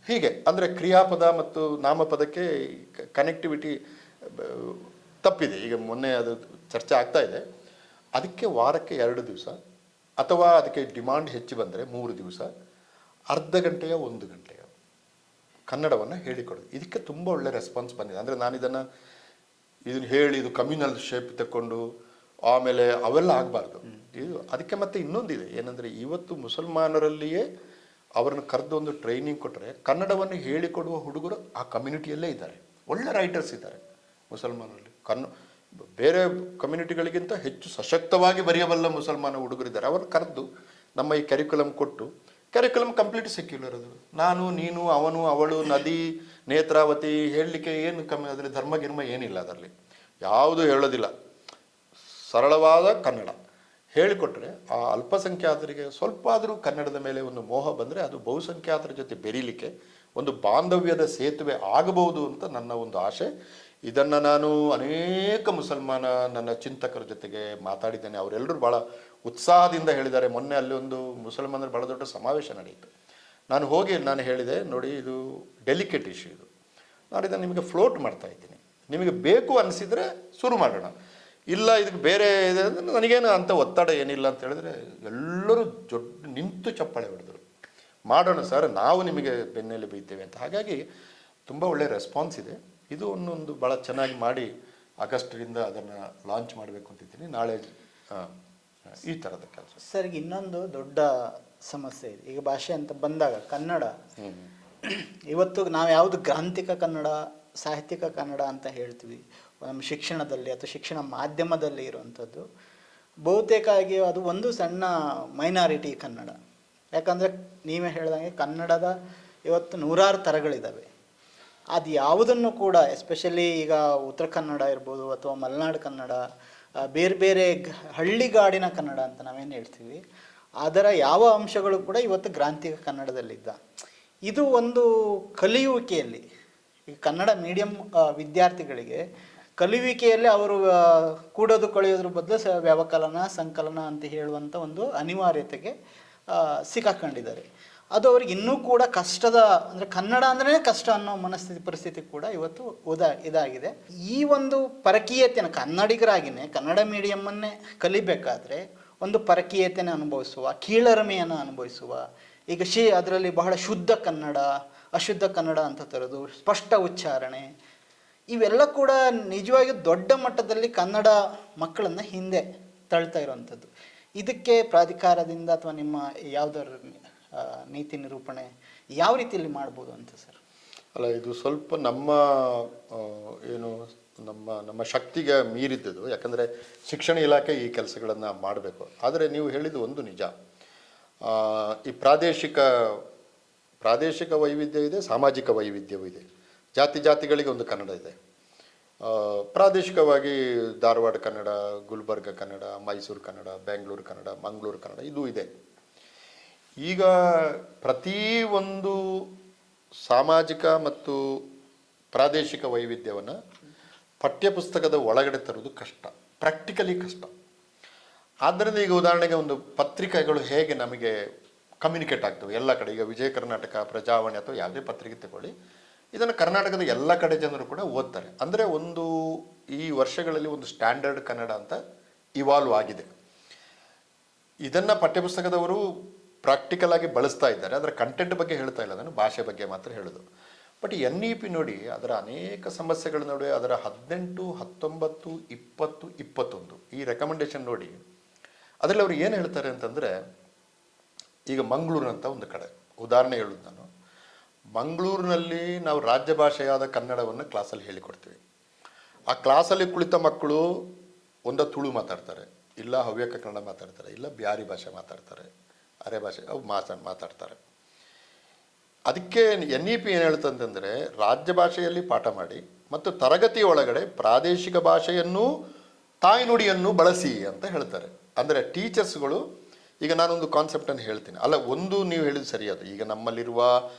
ಹೀಗೆ. ಅಂದರೆ ಕ್ರಿಯಾಪದ ಮತ್ತು ನಾಮಪದಕ್ಕೆ ಕನೆಕ್ಟಿವಿಟಿ ತಪ್ಪಿದೆ. ಈಗ ಮೊನ್ನೆ ಅದು ಚರ್ಚೆ ಆಗ್ತಾ ಇದೆ. ಅದಕ್ಕೆ ವಾರಕ್ಕೆ 2 ದಿವಸ, ಅಥವಾ ಅದಕ್ಕೆ ಡಿಮಾಂಡ್ ಹೆಚ್ಚು ಬಂದರೆ 3 ದಿವಸ, ಅರ್ಧ ಗಂಟೆಯ 1 ಗಂಟೆಯ ಕನ್ನಡವನ್ನು ಹೇಳಿಕೊಡೋದು. ಇದಕ್ಕೆ ತುಂಬ ಒಳ್ಳೆ ರೆಸ್ಪಾನ್ಸ್ ಬಂದಿದೆ. ಅಂದರೆ ನಾನು ಇದನ್ನು ಹೇಳಿ ಇದು ಕಮ್ಯುನಲ್ ಶೇಪ್ ತಗೊಂಡು ಆಮೇಲೆ ಅವೆಲ್ಲ ಆಗಬಾರ್ದು. ಇದು ಅದಕ್ಕೆ ಮತ್ತೆ ಇನ್ನೊಂದಿದೆ ಏನಂದರೆ, ಇವತ್ತು ಮುಸಲ್ಮಾನರಲ್ಲಿಯೇ ಅವರನ್ನು ಕರೆದು ಒಂದು ಟ್ರೈನಿಂಗ್ ಕೊಟ್ಟರೆ ಕನ್ನಡವನ್ನು ಹೇಳಿಕೊಡುವ ಹುಡುಗರು ಆ ಕಮ್ಯುನಿಟಿಯಲ್ಲೇ ಇದ್ದಾರೆ. ಒಳ್ಳೆ ರೈಟರ್ಸ್ ಇದ್ದಾರೆ ಮುಸಲ್ಮಾನರಲ್ಲಿ. ಬೇರೆ ಕಮ್ಯುನಿಟಿಗಳಿಗಿಂತ ಹೆಚ್ಚು ಸಶಕ್ತವಾಗಿ ಬರೆಯಬಲ್ಲ ಮುಸಲ್ಮಾನ ಹುಡುಗರಿದ್ದಾರೆ. ಅವ್ರನ್ನ ಕರೆದು ನಮ್ಮ ಈ ಕ್ಯಾರಿಕ್ಯುಲಮ್ ಕೊಟ್ಟು, ಕ್ಯಾರಿಕ್ಯುಲಮ್ ಕಂಪ್ಲೀಟ್ ಸೆಕ್ಯುಲರ್. ಅದು ನಾನು, ನೀನು, ಅವನು, ಅವಳು, ನದಿ, ನೇತ್ರಾವತಿ ಹೇಳಲಿಕ್ಕೆ ಏನು ಕಮ್ಮಿ, ಅದರಲ್ಲಿ ಧರ್ಮ ಗಿರ್ಮ ಏನಿಲ್ಲ. ಅದರಲ್ಲಿ ಯಾವುದು ಹೇಳೋದಿಲ್ಲ, ಸರಳವಾದ ಕನ್ನಡ ಹೇಳಿಕೊಟ್ರೆ ಆ ಅಲ್ಪಸಂಖ್ಯಾತರಿಗೆ ಸ್ವಲ್ಪ ಆದರೂ ಕನ್ನಡದ ಮೇಲೆ ಒಂದು ಮೋಹ ಬಂದರೆ ಅದು ಬಹುಸಂಖ್ಯಾತರ ಜೊತೆ ಬೆರೀಲಿಕ್ಕೆ ಒಂದು ಬಾಂಧವ್ಯದ ಸೇತುವೆ ಆಗಬಹುದು ಅಂತ ನನ್ನ ಒಂದು ಆಶೆ. ಇದನ್ನು ನಾನು ಅನೇಕ ಮುಸಲ್ಮಾನ ನನ್ನ ಚಿಂತಕರ ಜೊತೆಗೆ ಮಾತಾಡಿದ್ದೇನೆ. ಅವರೆಲ್ಲರೂ ಭಾಳ ಉತ್ಸಾಹದಿಂದ ಹೇಳಿದ್ದಾರೆ. ಮೊನ್ನೆ ಅಲ್ಲಿ ಒಂದು ಮುಸಲ್ಮಾನರ ಭಾಳ ದೊಡ್ಡ ಸಮಾವೇಶ ನಡೆಯಿತು. ನಾನು ಹೇಳಿದೆ, ನೋಡಿ ಇದು ಡೆಲಿಕೇಟ್ ಇಶ್ಯೂ, ಇದು ನಾನು ಇದನ್ನು ನಿಮಗೆ ಫ್ಲೋಟ್ ಮಾಡ್ತಾ ಇದ್ದೀನಿ, ನಿಮಗೆ ಬೇಕು ಅನಿಸಿದರೆ ಶುರು ಮಾಡೋಣ, ಇಲ್ಲ ಇದಕ್ಕೆ ಬೇರೆ ಇದೆ ಅಂದರೆ ನನಗೇನು ಅಂಥ ಒತ್ತಡ ಏನಿಲ್ಲ ಅಂತ ಹೇಳಿದ್ರೆ ಎಲ್ಲರೂ ನಿಂತು ಚಪ್ಪಾಳೆ ಹೊಡೆದರು. ಮಾಡೋಣ ಸರ್, ನಾವು ನಿಮಗೆ ಬೆನ್ನೆಲ್ಲಿ ಬೀಳ್ತೇವೆ ಅಂತ. ಹಾಗಾಗಿ ತುಂಬ ಒಳ್ಳೆಯ ರೆಸ್ಪಾನ್ಸ್ ಇದೆ. ಇದು ಒಂದೊಂದು ಭಾಳ ಚೆನ್ನಾಗಿ ಮಾಡಿ ಆಗಸ್ಟ್ರಿಂದ ಅದನ್ನು ಲಾಂಚ್ ಮಾಡಬೇಕು ಅಂತಿದ್ದೀನಿ. ನಾಳೆ ಈ ಥರದ ಕೆಲಸ. ಸರ್, ಈಗ ಇನ್ನೊಂದು ದೊಡ್ಡ ಸಮಸ್ಯೆ ಇದೆ. ಈಗ ಭಾಷೆ ಅಂತ ಬಂದಾಗ ಕನ್ನಡ ಇವತ್ತು ನಾವು ಯಾವುದು ಗ್ರಾಂಥಿಕ ಕನ್ನಡ, ಸಾಹಿತ್ಯಿಕ ಕನ್ನಡ ಅಂತ ಹೇಳ್ತೀವಿ ನಮ್ಮ ಶಿಕ್ಷಣದಲ್ಲಿ ಅಥವಾ ಶಿಕ್ಷಣ ಮಾಧ್ಯಮದಲ್ಲಿ ಇರುವಂಥದ್ದು, ಬಹುತೇಕ ಆಗಿ ಅದು ಒಂದು ಸಣ್ಣ ಮೈನಾರಿಟಿ ಕನ್ನಡ. ಯಾಕಂದರೆ ನೀವೇ ಹೇಳ್ದಂಗೆ ಕನ್ನಡದ ಇವತ್ತು ನೂರಾರು ಥರಗಳಿದ್ದಾವೆ. ಅದು ಯಾವುದನ್ನು ಕೂಡ ಎಸ್ಪೆಷಲಿ ಈಗ ಉತ್ತರ ಕನ್ನಡ ಇರ್ಬೋದು ಅಥವಾ ಮಲೆನಾಡು ಕನ್ನಡ, ಬೇರೆ ಬೇರೆ ಹಳ್ಳಿಗಾಡಿನ ಕನ್ನಡ ಅಂತ ನಾವೇನು ಹೇಳ್ತೀವಿ, ಅದರ ಯಾವ ಅಂಶಗಳು ಕೂಡ ಇವತ್ತು ಗ್ರಾಂಥಿಕ ಕನ್ನಡದಲ್ಲಿದ್ದ. ಇದು ಒಂದು ಕಲಿಯುವಿಕೆಯಲ್ಲಿ ಈ ಕನ್ನಡ ಮೀಡಿಯಂ ವಿದ್ಯಾರ್ಥಿಗಳಿಗೆ ಕಲಿಯುವಿಕೆಯಲ್ಲಿ ಅವರು ಕೂಡೋದು ಕಳೆಯೋದ್ರ ಬದಲು ವ್ಯವಕಲನ ಸಂಕಲನ ಅಂತ ಹೇಳುವಂಥ ಒಂದು ಅನಿವಾರ್ಯತೆಗೆ ಸಿಕ್ಕಾಕೊಂಡಿದ್ದಾರೆ. ಅದು ಅವ್ರಿಗೆ ಇನ್ನೂ ಕೂಡ ಕಷ್ಟದ, ಅಂದರೆ ಕನ್ನಡ ಅಂದ್ರೆ ಕಷ್ಟ ಅನ್ನೋ ಪರಿಸ್ಥಿತಿ ಕೂಡ ಇವತ್ತು ಇದಾಗಿದೆ. ಈ ಒಂದು ಪರಕೀಯತೆಯನ್ನು ಕನ್ನಡಿಗರಾಗಿನೇ ಕನ್ನಡ ಮೀಡಿಯಮ್ಮನ್ನೇ ಕಲಿಬೇಕಾದ್ರೆ ಒಂದು ಪರಕೀಯತೆಯನ್ನು ಅನುಭವಿಸುವ, ಕೀಳರಿಮೆಯನ್ನು ಅನುಭವಿಸುವ, ಈಗ ಅದರಲ್ಲಿ ಬಹಳ ಶುದ್ಧ ಕನ್ನಡ, ಅಶುದ್ಧ ಕನ್ನಡ ಅಂತ ತರೋದು, ಸ್ಪಷ್ಟ ಉಚ್ಚಾರಣೆ, ಇವೆಲ್ಲ ಕೂಡ ನಿಜವಾಗಿ ದೊಡ್ಡ ಮಟ್ಟದಲ್ಲಿ ಕನ್ನಡ ಮಕ್ಕಳನ್ನು ಹಿಂದೆ ತಳ್ತಾ ಇರುವಂಥದ್ದು. ಇದಕ್ಕೆ ಪ್ರಾಧಿಕಾರದಿಂದ ಅಥವಾ ನಿಮ್ಮ ಯಾವುದಾದ್ರು ನೀತಿ ನಿರೂಪಣೆ ಯಾವ ರೀತಿಯಲ್ಲಿ ಮಾಡ್ಬೋದು ಅಂತ ಸರ್? ಅಲ್ಲ, ಇದು ಸ್ವಲ್ಪ ನಮ್ಮ ನಮ್ಮ ಶಕ್ತಿಗೆ ಮೀರಿದ್ದದು. ಯಾಕಂದರೆ ಶಿಕ್ಷಣ ಇಲಾಖೆ ಈ ಕೆಲಸಗಳನ್ನು ಮಾಡಬೇಕು. ಆದರೆ ನೀವು ಹೇಳಿದ್ದು ಒಂದು ನಿಜ, ಈ ಪ್ರಾದೇಶಿಕ ವೈವಿಧ್ಯ ಇದೆ, ಸಾಮಾಜಿಕ ವೈವಿಧ್ಯವೂ ಇದೆ. ಜಾತಿಗಳಿಗೆ ಒಂದು ಕನ್ನಡ ಇದೆ. ಪ್ರಾದೇಶಿಕವಾಗಿ ಧಾರವಾಡ ಕನ್ನಡ, ಗುಲ್ಬರ್ಗ ಕನ್ನಡ, ಮೈಸೂರು ಕನ್ನಡ, ಬೆಂಗಳೂರು ಕನ್ನಡ, ಮಂಗಳೂರು ಕನ್ನಡ ಇದು ಇದೆ. ಈಗ ಪ್ರತಿಯೊಂದು ಸಾಮಾಜಿಕ ಮತ್ತು ಪ್ರಾದೇಶಿಕ ವೈವಿಧ್ಯವನ್ನು ಪಠ್ಯಪುಸ್ತಕದ ಒಳಗಡೆ ತರುವುದು ಕಷ್ಟ, ಪ್ರಾಕ್ಟಿಕಲಿ ಕಷ್ಟ. ಆದ್ದರಿಂದ ಈಗ ಉದಾಹರಣೆಗೆ ಒಂದು ಪತ್ರಿಕೆಗಳು ಹೇಗೆ ನಮಗೆ ಕಮ್ಯುನಿಕೇಟ್ ಆಗ್ತವೆ ಎಲ್ಲ ಕಡೆ, ಈಗ ವಿಜಯ ಕರ್ನಾಟಕ, ಪ್ರಜಾವಾಣಿ ಅಥವಾ ಯಾವುದೇ ಪತ್ರಿಕೆ ತಗೊಳ್ಳಿ, ಇದನ್ನು ಕರ್ನಾಟಕದ ಎಲ್ಲ ಕಡೆ ಜನರು ಕೂಡ ಓದ್ತಾರೆ. ಅಂದರೆ ಈ ವರ್ಷಗಳಲ್ಲಿ ಒಂದು ಸ್ಟ್ಯಾಂಡರ್ಡ್ ಕನ್ನಡ ಅಂತ ಇವಾಲ್ವ್ ಆಗಿದೆ. ಇದನ್ನು ಪಠ್ಯಪುಸ್ತಕದವರು ಪ್ರಾಕ್ಟಿಕಲ್ ಆಗಿ ಬಳಸ್ತಾ ಇದ್ದಾರೆ. ಅದರ ಕಂಟೆಂಟ್ ಬಗ್ಗೆ ಹೇಳ್ತಾ ಇಲ್ಲ, ನಾನು ಭಾಷೆ ಬಗ್ಗೆ ಮಾತ್ರ ಹೇಳೋದು. ಬಟ್ NEP ನೋಡಿ, ಅದರ ಅನೇಕ ಸಮಸ್ಯೆಗಳ ನಡುವೆ ಅದರ 18, 19, 20, 21 ಈ ರೆಕಮೆಂಡೇಶನ್ ನೋಡಿ, ಅದರಲ್ಲಿ ಅವರು ಏನು ಹೇಳ್ತಾರೆ ಅಂತಂದರೆ, ಈಗ ಮಂಗಳೂರು ಅಂತ ಒಂದು ಕಡೆ ಉದಾಹರಣೆ ಹೇಳೋದು ನಾನು. ಮಂಗಳೂರಿನಲ್ಲಿ ನಾವು ರಾಜ್ಯ ಭಾಷೆಯಾದ ಕನ್ನಡವನ್ನು ಕ್ಲಾಸಲ್ಲಿ ಹೇಳಿಕೊಡ್ತೀವಿ. ಆ ಕ್ಲಾಸಲ್ಲಿ ಕುಳಿತ ಮಕ್ಕಳು ಒಂದ ತುಳು ಮಾತಾಡ್ತಾರೆ, ಇಲ್ಲ ಹವ್ಯಕ ಕನ್ನಡ ಮಾತಾಡ್ತಾರೆ, ಇಲ್ಲ ಬ್ಯಾರಿ ಭಾಷೆ ಮಾತಾಡ್ತಾರೆ, ಅರೆ ಭಾಷೆ ಅವು ಮಾತಾಡ್ತಾರೆ. ಅದಕ್ಕೆ NEP ಏನು ಹೇಳ್ತಂತಂದರೆ, ರಾಜ್ಯ ಭಾಷೆಯಲ್ಲಿ ಪಾಠ ಮಾಡಿ ಮತ್ತು ತರಗತಿ ಒಳಗಡೆ ಪ್ರಾದೇಶಿಕ ಭಾಷೆಯನ್ನು ತಾಯ್ನುಡಿಯನ್ನು ಬಳಸಿ ಅಂತ ಹೇಳ್ತಾರೆ. ಅಂದರೆ ಟೀಚರ್ಸ್ಗಳು, ಈಗ ನಾನೊಂದು ಕಾನ್ಸೆಪ್ಟನ್ನು ಹೇಳ್ತೀನಿ, ಅಲ್ಲ ಒಂದು ನೀವು ಹೇಳಿದ್ದು ಸರಿಯಾದ, ಈಗ ನಮ್ಮಲ್ಲಿರುವ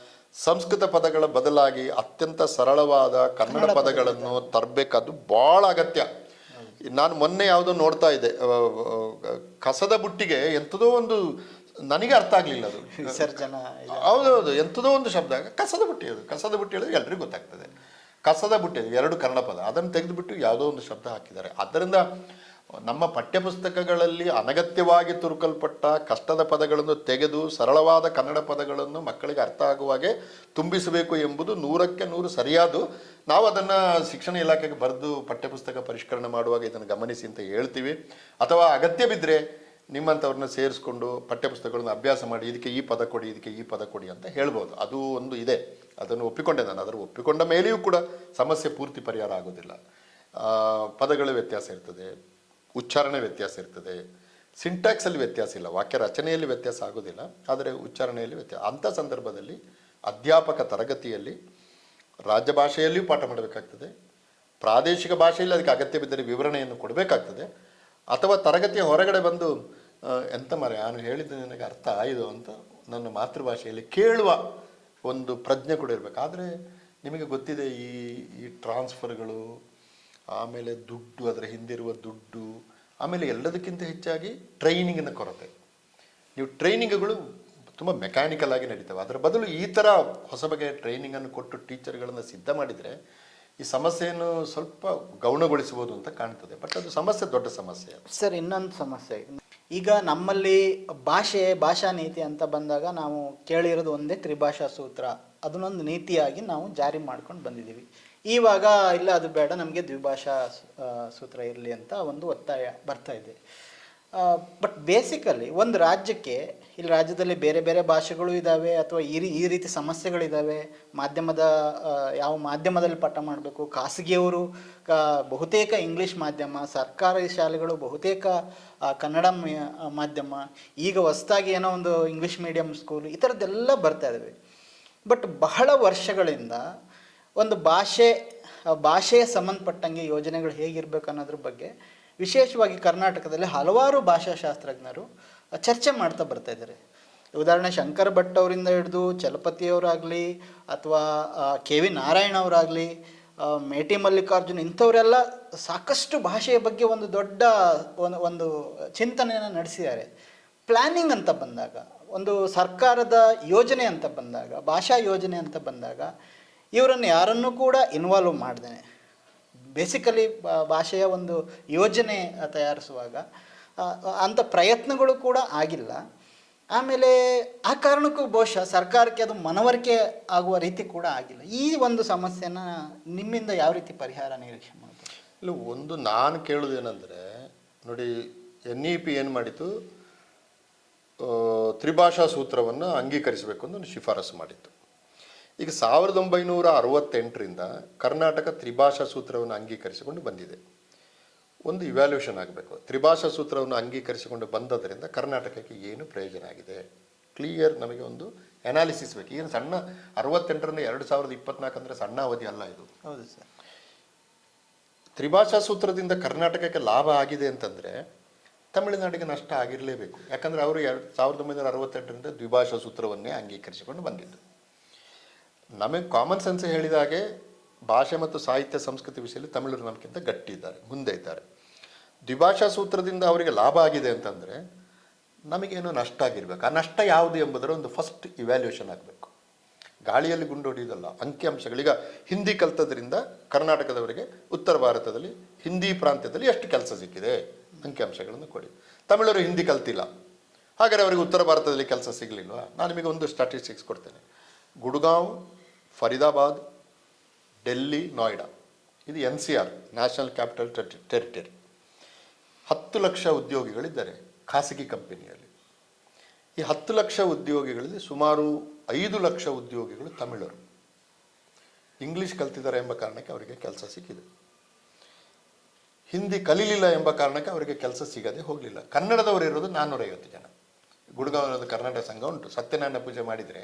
ಸಂಸ್ಕೃತ ಪದಗಳ ಬದಲಾಗಿ ಅತ್ಯಂತ ಸರಳವಾದ ಕನ್ನಡ ಪದಗಳನ್ನು ತರಬೇಕಾದ್ದು ಭಾಳ ಅಗತ್ಯ. ನಾನು ಮೊನ್ನೆ ಯಾವುದೋ ನೋಡ್ತಾ ಇದ್ದೆ, ಕಸದ ಬುಟ್ಟಿಗೆ ಎಂಥದೋ ಒಂದು, ನನಗೆ ಅರ್ಥ ಆಗಲಿಲ್ಲ ಅದು, ಹೌದೌದು ಎಂಥದೋ ಒಂದು ಶಬ್ದ, ಕಸದ ಬುಟ್ಟಿ, ಅದು ಕಸದ ಬುಟ್ಟಿ ಹೇಳಿದ್ರೆ ಎಲ್ರಿಗೂ ಗೊತ್ತಾಗ್ತದೆ. ಕಸದ ಬುಟ್ಟಿ 2 ಕನ್ನಡ ಪದ, ಅದನ್ನು ತೆಗೆದುಬಿಟ್ಟು ಯಾವುದೋ ಒಂದು ಶಬ್ದ ಹಾಕಿದ್ದಾರೆ. ಆದ್ದರಿಂದ ನಮ್ಮ ಪಠ್ಯಪುಸ್ತಕಗಳಲ್ಲಿ ಅನಗತ್ಯವಾಗಿ ತುರುಕಲ್ಪಟ್ಟ ಕಷ್ಟದ ಪದಗಳನ್ನು ತೆಗೆದು ಸರಳವಾದ ಕನ್ನಡ ಪದಗಳನ್ನು ಮಕ್ಕಳಿಗೆ ಅರ್ಥ ಆಗುವಾಗೆ ತುಂಬಿಸಬೇಕು ಎಂಬುದು 100ಕ್ಕೆ 100 ಸರಿಯಾದು. ನಾವು ಅದನ್ನು ಶಿಕ್ಷಣ ಇಲಾಖೆಗೆ ಬರೆದು ಪಠ್ಯಪುಸ್ತಕ ಪರಿಷ್ಕರಣೆ ಮಾಡುವಾಗ ಇದನ್ನು ಗಮನಿಸಿ ಅಂತ ಹೇಳ್ತೀವಿ. ಅಥವಾ ಅಗತ್ಯ ಬಿದ್ದರೆ ನಿಮ್ಮಂಥವ್ರನ್ನ ಸೇರಿಸ್ಕೊಂಡು ಪಠ್ಯಪುಸ್ತಕಗಳನ್ನು ಅಭ್ಯಾಸ ಮಾಡಿ, ಇದಕ್ಕೆ ಈ ಪದ ಕೊಡಿ, ಇದಕ್ಕೆ ಈ ಪದ ಕೊಡಿ ಅಂತ ಹೇಳ್ಬೋದು. ಅದು ಒಂದು ಇದೆ, ಅದನ್ನು ಒಪ್ಪಿಕೊಂಡೆ ನಾನು. ಅದನ್ನು ಒಪ್ಪಿಕೊಂಡ ಮೇಲೆಯೂ ಕೂಡ ಸಮಸ್ಯೆ ಪೂರ್ತಿ ಪರಿಹಾರ ಆಗೋದಿಲ್ಲ. ಪದಗಳ ವ್ಯತ್ಯಾಸ ಇರ್ತದೆ, ಉಚ್ಚಾರಣೆ ವ್ಯತ್ಯಾಸ ಇರ್ತದೆ, ಸಿಂಟ್ಯಾಕ್ಸಲ್ಲಿ ವ್ಯತ್ಯಾಸ ಇಲ್ಲ, ವಾಕ್ಯ ರಚನೆಯಲ್ಲಿ ವ್ಯತ್ಯಾಸ ಆಗೋದಿಲ್ಲ, ಆದರೆ ಉಚ್ಚಾರಣೆಯಲ್ಲಿ ವ್ಯತ್ಯಾಸ. ಅಂಥ ಸಂದರ್ಭದಲ್ಲಿ ಅಧ್ಯಾಪಕ ತರಗತಿಯಲ್ಲಿ ರಾಜ್ಯ ಭಾಷೆಯಲ್ಲಿಯೂ ಪಾಠ ಮಾಡಬೇಕಾಗ್ತದೆ, ಪ್ರಾದೇಶಿಕ ಭಾಷೆಯಲ್ಲಿ ಅದಕ್ಕೆ ಅಗತ್ಯ ಬಿದ್ದರೆ ವಿವರಣೆಯನ್ನು ಕೊಡಬೇಕಾಗ್ತದೆ, ಅಥವಾ ತರಗತಿಯ ಹೊರಗಡೆ ಬಂದು ಎಂತ ಮರೆ ನಾನು ಹೇಳಿದ್ದು ನನಗೆ ಅರ್ಥ ಆಯಿತು ಅಂತ ನನ್ನ ಮಾತೃಭಾಷೆಯಲ್ಲಿ ಕೇಳುವ ಒಂದು ಪ್ರಜ್ಞೆ ಕೂಡ ಇರಬೇಕು. ಆದರೆ ನಿಮಗೆ ಗೊತ್ತಿದೆ ಈ ಈ ಟ್ರಾನ್ಸ್ಫರ್ಗಳು, ಆಮೇಲೆ ದುಡ್ಡು, ಅದರ ಹಿಂದಿರುವ ದುಡ್ಡು, ಆಮೇಲೆ ಎಲ್ಲದಕ್ಕಿಂತ ಹೆಚ್ಚಾಗಿ ಟ್ರೈನಿಂಗಿನ ಕೊರತೆ. ನೀವು ಟ್ರೈನಿಂಗ್ಗಳು ತುಂಬ ಮೆಕ್ಯಾನಿಕಲ್ ಆಗಿ ನಡೀತವೆ. ಅದರ ಬದಲು ಈ ಥರ ಹೊಸ ಬಗೆಯ ಟ್ರೈನಿಂಗನ್ನು ಕೊಟ್ಟು ಟೀಚರ್ಗಳನ್ನು ಸಿದ್ಧ ಮಾಡಿದರೆ ಈ ಸಮಸ್ಯೆಯನ್ನು ಸ್ವಲ್ಪ ಗೌಣಗೊಳಿಸಬಹುದು ಅಂತ ಕಾಣ್ತದೆ. ಬಟ್ ಅದು ಸಮಸ್ಯೆ, ದೊಡ್ಡ ಸಮಸ್ಯೆ. ಸರ್, ಇನ್ನೊಂದು ಸಮಸ್ಯೆ, ಈಗ ನಮ್ಮಲ್ಲಿ ಭಾಷಾ ನೀತಿ ಅಂತ ಬಂದಾಗ ನಾವು ಕೇಳಿರೋದು ಒಂದೇ ತ್ರಿಭಾಷಾ ಸೂತ್ರ. ಅದನ್ನೊಂದು ನೀತಿಯಾಗಿ ನಾವು ಜಾರಿ ಮಾಡ್ಕೊಂಡು ಬಂದಿದ್ದೀವಿ. ಇವಾಗ ಇಲ್ಲ, ಅದು ಬೇಡ, ನಮಗೆ ದ್ವಿಭಾಷಾ ಸೂತ್ರ ಇರಲಿ ಅಂತ ಒಂದು ಒತ್ತಾಯ ಬರ್ತಾ ಇದೆ. ಬಟ್ ಬೇಸಿಕಲಿ ಒಂದು ರಾಜ್ಯಕ್ಕೆ, ಇಲ್ಲಿ ರಾಜ್ಯದಲ್ಲಿ ಬೇರೆ ಬೇರೆ ಭಾಷೆಗಳು ಇದ್ದಾವೆ, ಅಥವಾ ಈ ರೀತಿ ಸಮಸ್ಯೆಗಳಿದ್ದಾವೆ. ಮಾಧ್ಯಮದ ಯಾವ ಮಾಧ್ಯಮದಲ್ಲಿ ಪಾಠ ಮಾಡಬೇಕು, ಖಾಸಗಿಯವರು ಬಹುತೇಕ ಇಂಗ್ಲೀಷ್ ಮಾಧ್ಯಮ, ಸರ್ಕಾರಿ ಶಾಲೆಗಳು ಬಹುತೇಕ ಕನ್ನಡ ಮಾಧ್ಯಮ, ಈಗ ಹೊಸದಾಗಿ ಏನೋ ಒಂದು ಇಂಗ್ಲೀಷ್ ಮೀಡಿಯಂ ಸ್ಕೂಲ್, ಈ ಥರದ್ದೆಲ್ಲ ಬರ್ತಾ ಇದ್ದಾವೆ. ಬಟ್ ಬಹಳ ವರ್ಷಗಳಿಂದ ಒಂದು ಭಾಷೆಯ ಸಂಬಂಧಪಟ್ಟಂಗೆ ಯೋಜನೆಗಳು ಹೇಗಿರಬೇಕು ಅನ್ನೋದ್ರ ಬಗ್ಗೆ ವಿಶೇಷವಾಗಿ ಕರ್ನಾಟಕದಲ್ಲಿ ಹಲವಾರು ಭಾಷಾಶಾಸ್ತ್ರಜ್ಞರು ಚರ್ಚೆ ಮಾಡ್ತಾ ಬರ್ತಾ ಇದ್ದಾರೆ. ಉದಾಹರಣೆ ಶಂಕರ ಭಟ್ ಅವರಿಂದ ಹಿಡಿದು ಚಲಪತಿಯವರಾಗಲಿ, ಅಥವಾ ಕೆ ವಿ ನಾರಾಯಣ ಅವರಾಗಲಿ, ಮೇಟಿ ಮಲ್ಲಿಕಾರ್ಜುನ್, ಇಂಥವರೆಲ್ಲ ಸಾಕಷ್ಟು ಭಾಷೆಯ ಬಗ್ಗೆ ಒಂದು ದೊಡ್ಡ ಒಂದು ಚಿಂತನೆಯನ್ನು ನಡೆಸಿದ್ದಾರೆ. ಪ್ಲ್ಯಾನಿಂಗ್ ಅಂತ ಬಂದಾಗ, ಒಂದು ಸರ್ಕಾರದ ಯೋಜನೆ ಅಂತ ಬಂದಾಗ, ಭಾಷಾ ಯೋಜನೆ ಅಂತ ಬಂದಾಗ ಇವರನ್ನು ಯಾರನ್ನೂ ಕೂಡ ಇನ್ವಾಲ್ವ್ ಮಾಡ್ದೇನೆ ಬೇಸಿಕಲಿ ಭಾಷೆಯ ಒಂದು ಯೋಜನೆ ತಯಾರಿಸುವಾಗ ಅಂಥ ಪ್ರಯತ್ನಗಳು ಕೂಡ ಆಗಿಲ್ಲ. ಆಮೇಲೆ ಆ ಕಾರಣಕ್ಕೂ ಬಹುಶಃ ಸರ್ಕಾರಕ್ಕೆ ಅದು ಮನವರಿಕೆ ಆಗುವ ರೀತಿ ಕೂಡ ಆಗಿಲ್ಲ. ಈ ಒಂದು ಸಮಸ್ಯೆನ ನಿಮ್ಮಿಂದ ಯಾವ ರೀತಿ ಪರಿಹಾರ ನಿರೀಕ್ಷೆ ಮಾಡ್ತಾರೆ? ಇಲ್ಲ, ಒಂದು ನಾನು ಕೇಳೋದೇನೆಂದರೆ, ನೋಡಿ, NEP ಏನು ಮಾಡಿತು, ತ್ರಿಭಾಷಾ ಸೂತ್ರವನ್ನು ಅಂಗೀಕರಿಸಬೇಕು ಅಂತ ಒಂದು ಶಿಫಾರಸು ಮಾಡಿತ್ತು. ಈಗ 1968ರಿಂದ ಕರ್ನಾಟಕ ತ್ರಿಭಾಷಾ ಸೂತ್ರವನ್ನು ಅಂಗೀಕರಿಸಿಕೊಂಡು ಬಂದಿದೆ. ಒಂದು ಇವ್ಯಾಲ್ಯೂಷನ್ ಆಗಬೇಕು. ತ್ರಿಭಾಷಾ ಸೂತ್ರವನ್ನು ಅಂಗೀಕರಿಸಿಕೊಂಡು ಬಂದದರಿಂದ ಕರ್ನಾಟಕಕ್ಕೆ ಏನು ಪ್ರಯೋಜನ ಆಗಿದೆ, ಕ್ಲಿಯರ್ ನಮಗೆ ಒಂದು ಅನಾಲಿಸಿಸ್ ಬೇಕು. ಏನು ಸಣ್ಣ 68ರಿಂದ 2024 ಅಂದರೆ ಸಣ್ಣ ಅವಧಿ ಅಲ್ಲ ಇದು. ಹೌದು ಸರ್. ತ್ರಿಭಾಷಾ ಸೂತ್ರದಿಂದ ಕರ್ನಾಟಕಕ್ಕೆ ಲಾಭ ಆಗಿದೆ ಅಂತಂದರೆ ತಮಿಳುನಾಡಿಗೆ ನಷ್ಟ ಆಗಿರಲೇಬೇಕು. ಯಾಕಂದರೆ ಅವರು 1968ರಿಂದ ದ್ವಿಭಾಷಾ ಸೂತ್ರವನ್ನೇ ಅಂಗೀಕರಿಸಿಕೊಂಡು ಬಂದಿದ್ದು. ನಮಗೆ ಕಾಮನ್ ಸೆನ್ಸ್ ಹೇಳಿದ ಹಾಗೆ ಭಾಷೆ ಮತ್ತು ಸಾಹಿತ್ಯ ಸಂಸ್ಕೃತಿ ವಿಷಯದಲ್ಲಿ ತಮಿಳರು ನಮಗಿಂತ ಗಟ್ಟಿ ಇದ್ದಾರೆ, ಮುಂದೆ ಇದ್ದಾರೆ. ದ್ವಿಭಾಷಾ ಸೂತ್ರದಿಂದ ಅವರಿಗೆ ಲಾಭ ಆಗಿದೆ ಅಂತಂದರೆ ನಮಗೇನೋ ನಷ್ಟ ಆಗಿರ್ಬೇಕು. ಆ ನಷ್ಟ ಯಾವುದು ಎಂಬುದರ ಒಂದು ಫಸ್ಟ್ ಇವ್ಯಾಲ್ಯೂಷನ್ ಆಗಬೇಕು. ಗಾಳಿಯಲ್ಲಿ ಗುಂಡು ಹೊಡೆಯೋದಲ್ಲ, ಅಂಕಿಅಂಶಗಳೀಗ ಹಿಂದಿ ಕಲ್ತದ್ರಿಂದ ಕರ್ನಾಟಕದವರಿಗೆ ಉತ್ತರ ಭಾರತದಲ್ಲಿ ಹಿಂದಿ ಪ್ರಾಂತ್ಯದಲ್ಲಿ ಎಷ್ಟು ಕೆಲಸ ಸಿಕ್ಕಿದೆ, ಅಂಕಿಅಂಶಗಳನ್ನು ಕೊಡಿ. ತಮಿಳರು ಹಿಂದಿ ಕಲ್ತಿಲ್ಲ, ಹಾಗಾದರೆ ಅವರಿಗೆ ಉತ್ತರ ಭಾರತದಲ್ಲಿ ಕೆಲಸ ಸಿಗಲಿಲ್ವಾ? ನಾನು ನಿಮಗೆ ಒಂದು ಸ್ಟ್ಯಾಟಿಸ್ಟಿಕ್ಸ್ ಕೊಡ್ತೇನೆ. ಗುಡ್ಗಾಂವ್, ಫರೀದಾಬಾದ್, ಡೆಲ್ಲಿ, ನೋಯ್ಡಾ, ಇದು NCR, ನ್ಯಾಷನಲ್ ಕ್ಯಾಪಿಟಲ್ ಟೆರಿಟರಿ. 10 ಲಕ್ಷ ಉದ್ಯೋಗಿಗಳಿದ್ದಾರೆ ಖಾಸಗಿ ಕಂಪನಿಯಲ್ಲಿ. ಈ 10 ಲಕ್ಷ ಉದ್ಯೋಗಿಗಳಲ್ಲಿ ಸುಮಾರು 5 ಲಕ್ಷ ಉದ್ಯೋಗಿಗಳು ತಮಿಳರು. ಇಂಗ್ಲೀಷ್ ಕಲ್ತಿದ್ದಾರೆ ಎಂಬ ಕಾರಣಕ್ಕೆ ಅವರಿಗೆ ಕೆಲಸ ಸಿಕ್ಕಿದೆ. ಹಿಂದಿ ಕಲೀಲಿಲ್ಲ ಎಂಬ ಕಾರಣಕ್ಕೆ ಅವರಿಗೆ ಕೆಲಸ ಸಿಗದೆ ಹೋಗಲಿಲ್ಲ. ಕನ್ನಡದವರು ಇರೋದು 450 ಜನ. ಗುಡ್ಗಾಂವ್ ಕರ್ನಾಟಕ ಸಂಘ ಉಂಟು. ಸತ್ಯನಾರಾಯಣ ಪೂಜೆ ಮಾಡಿದರೆ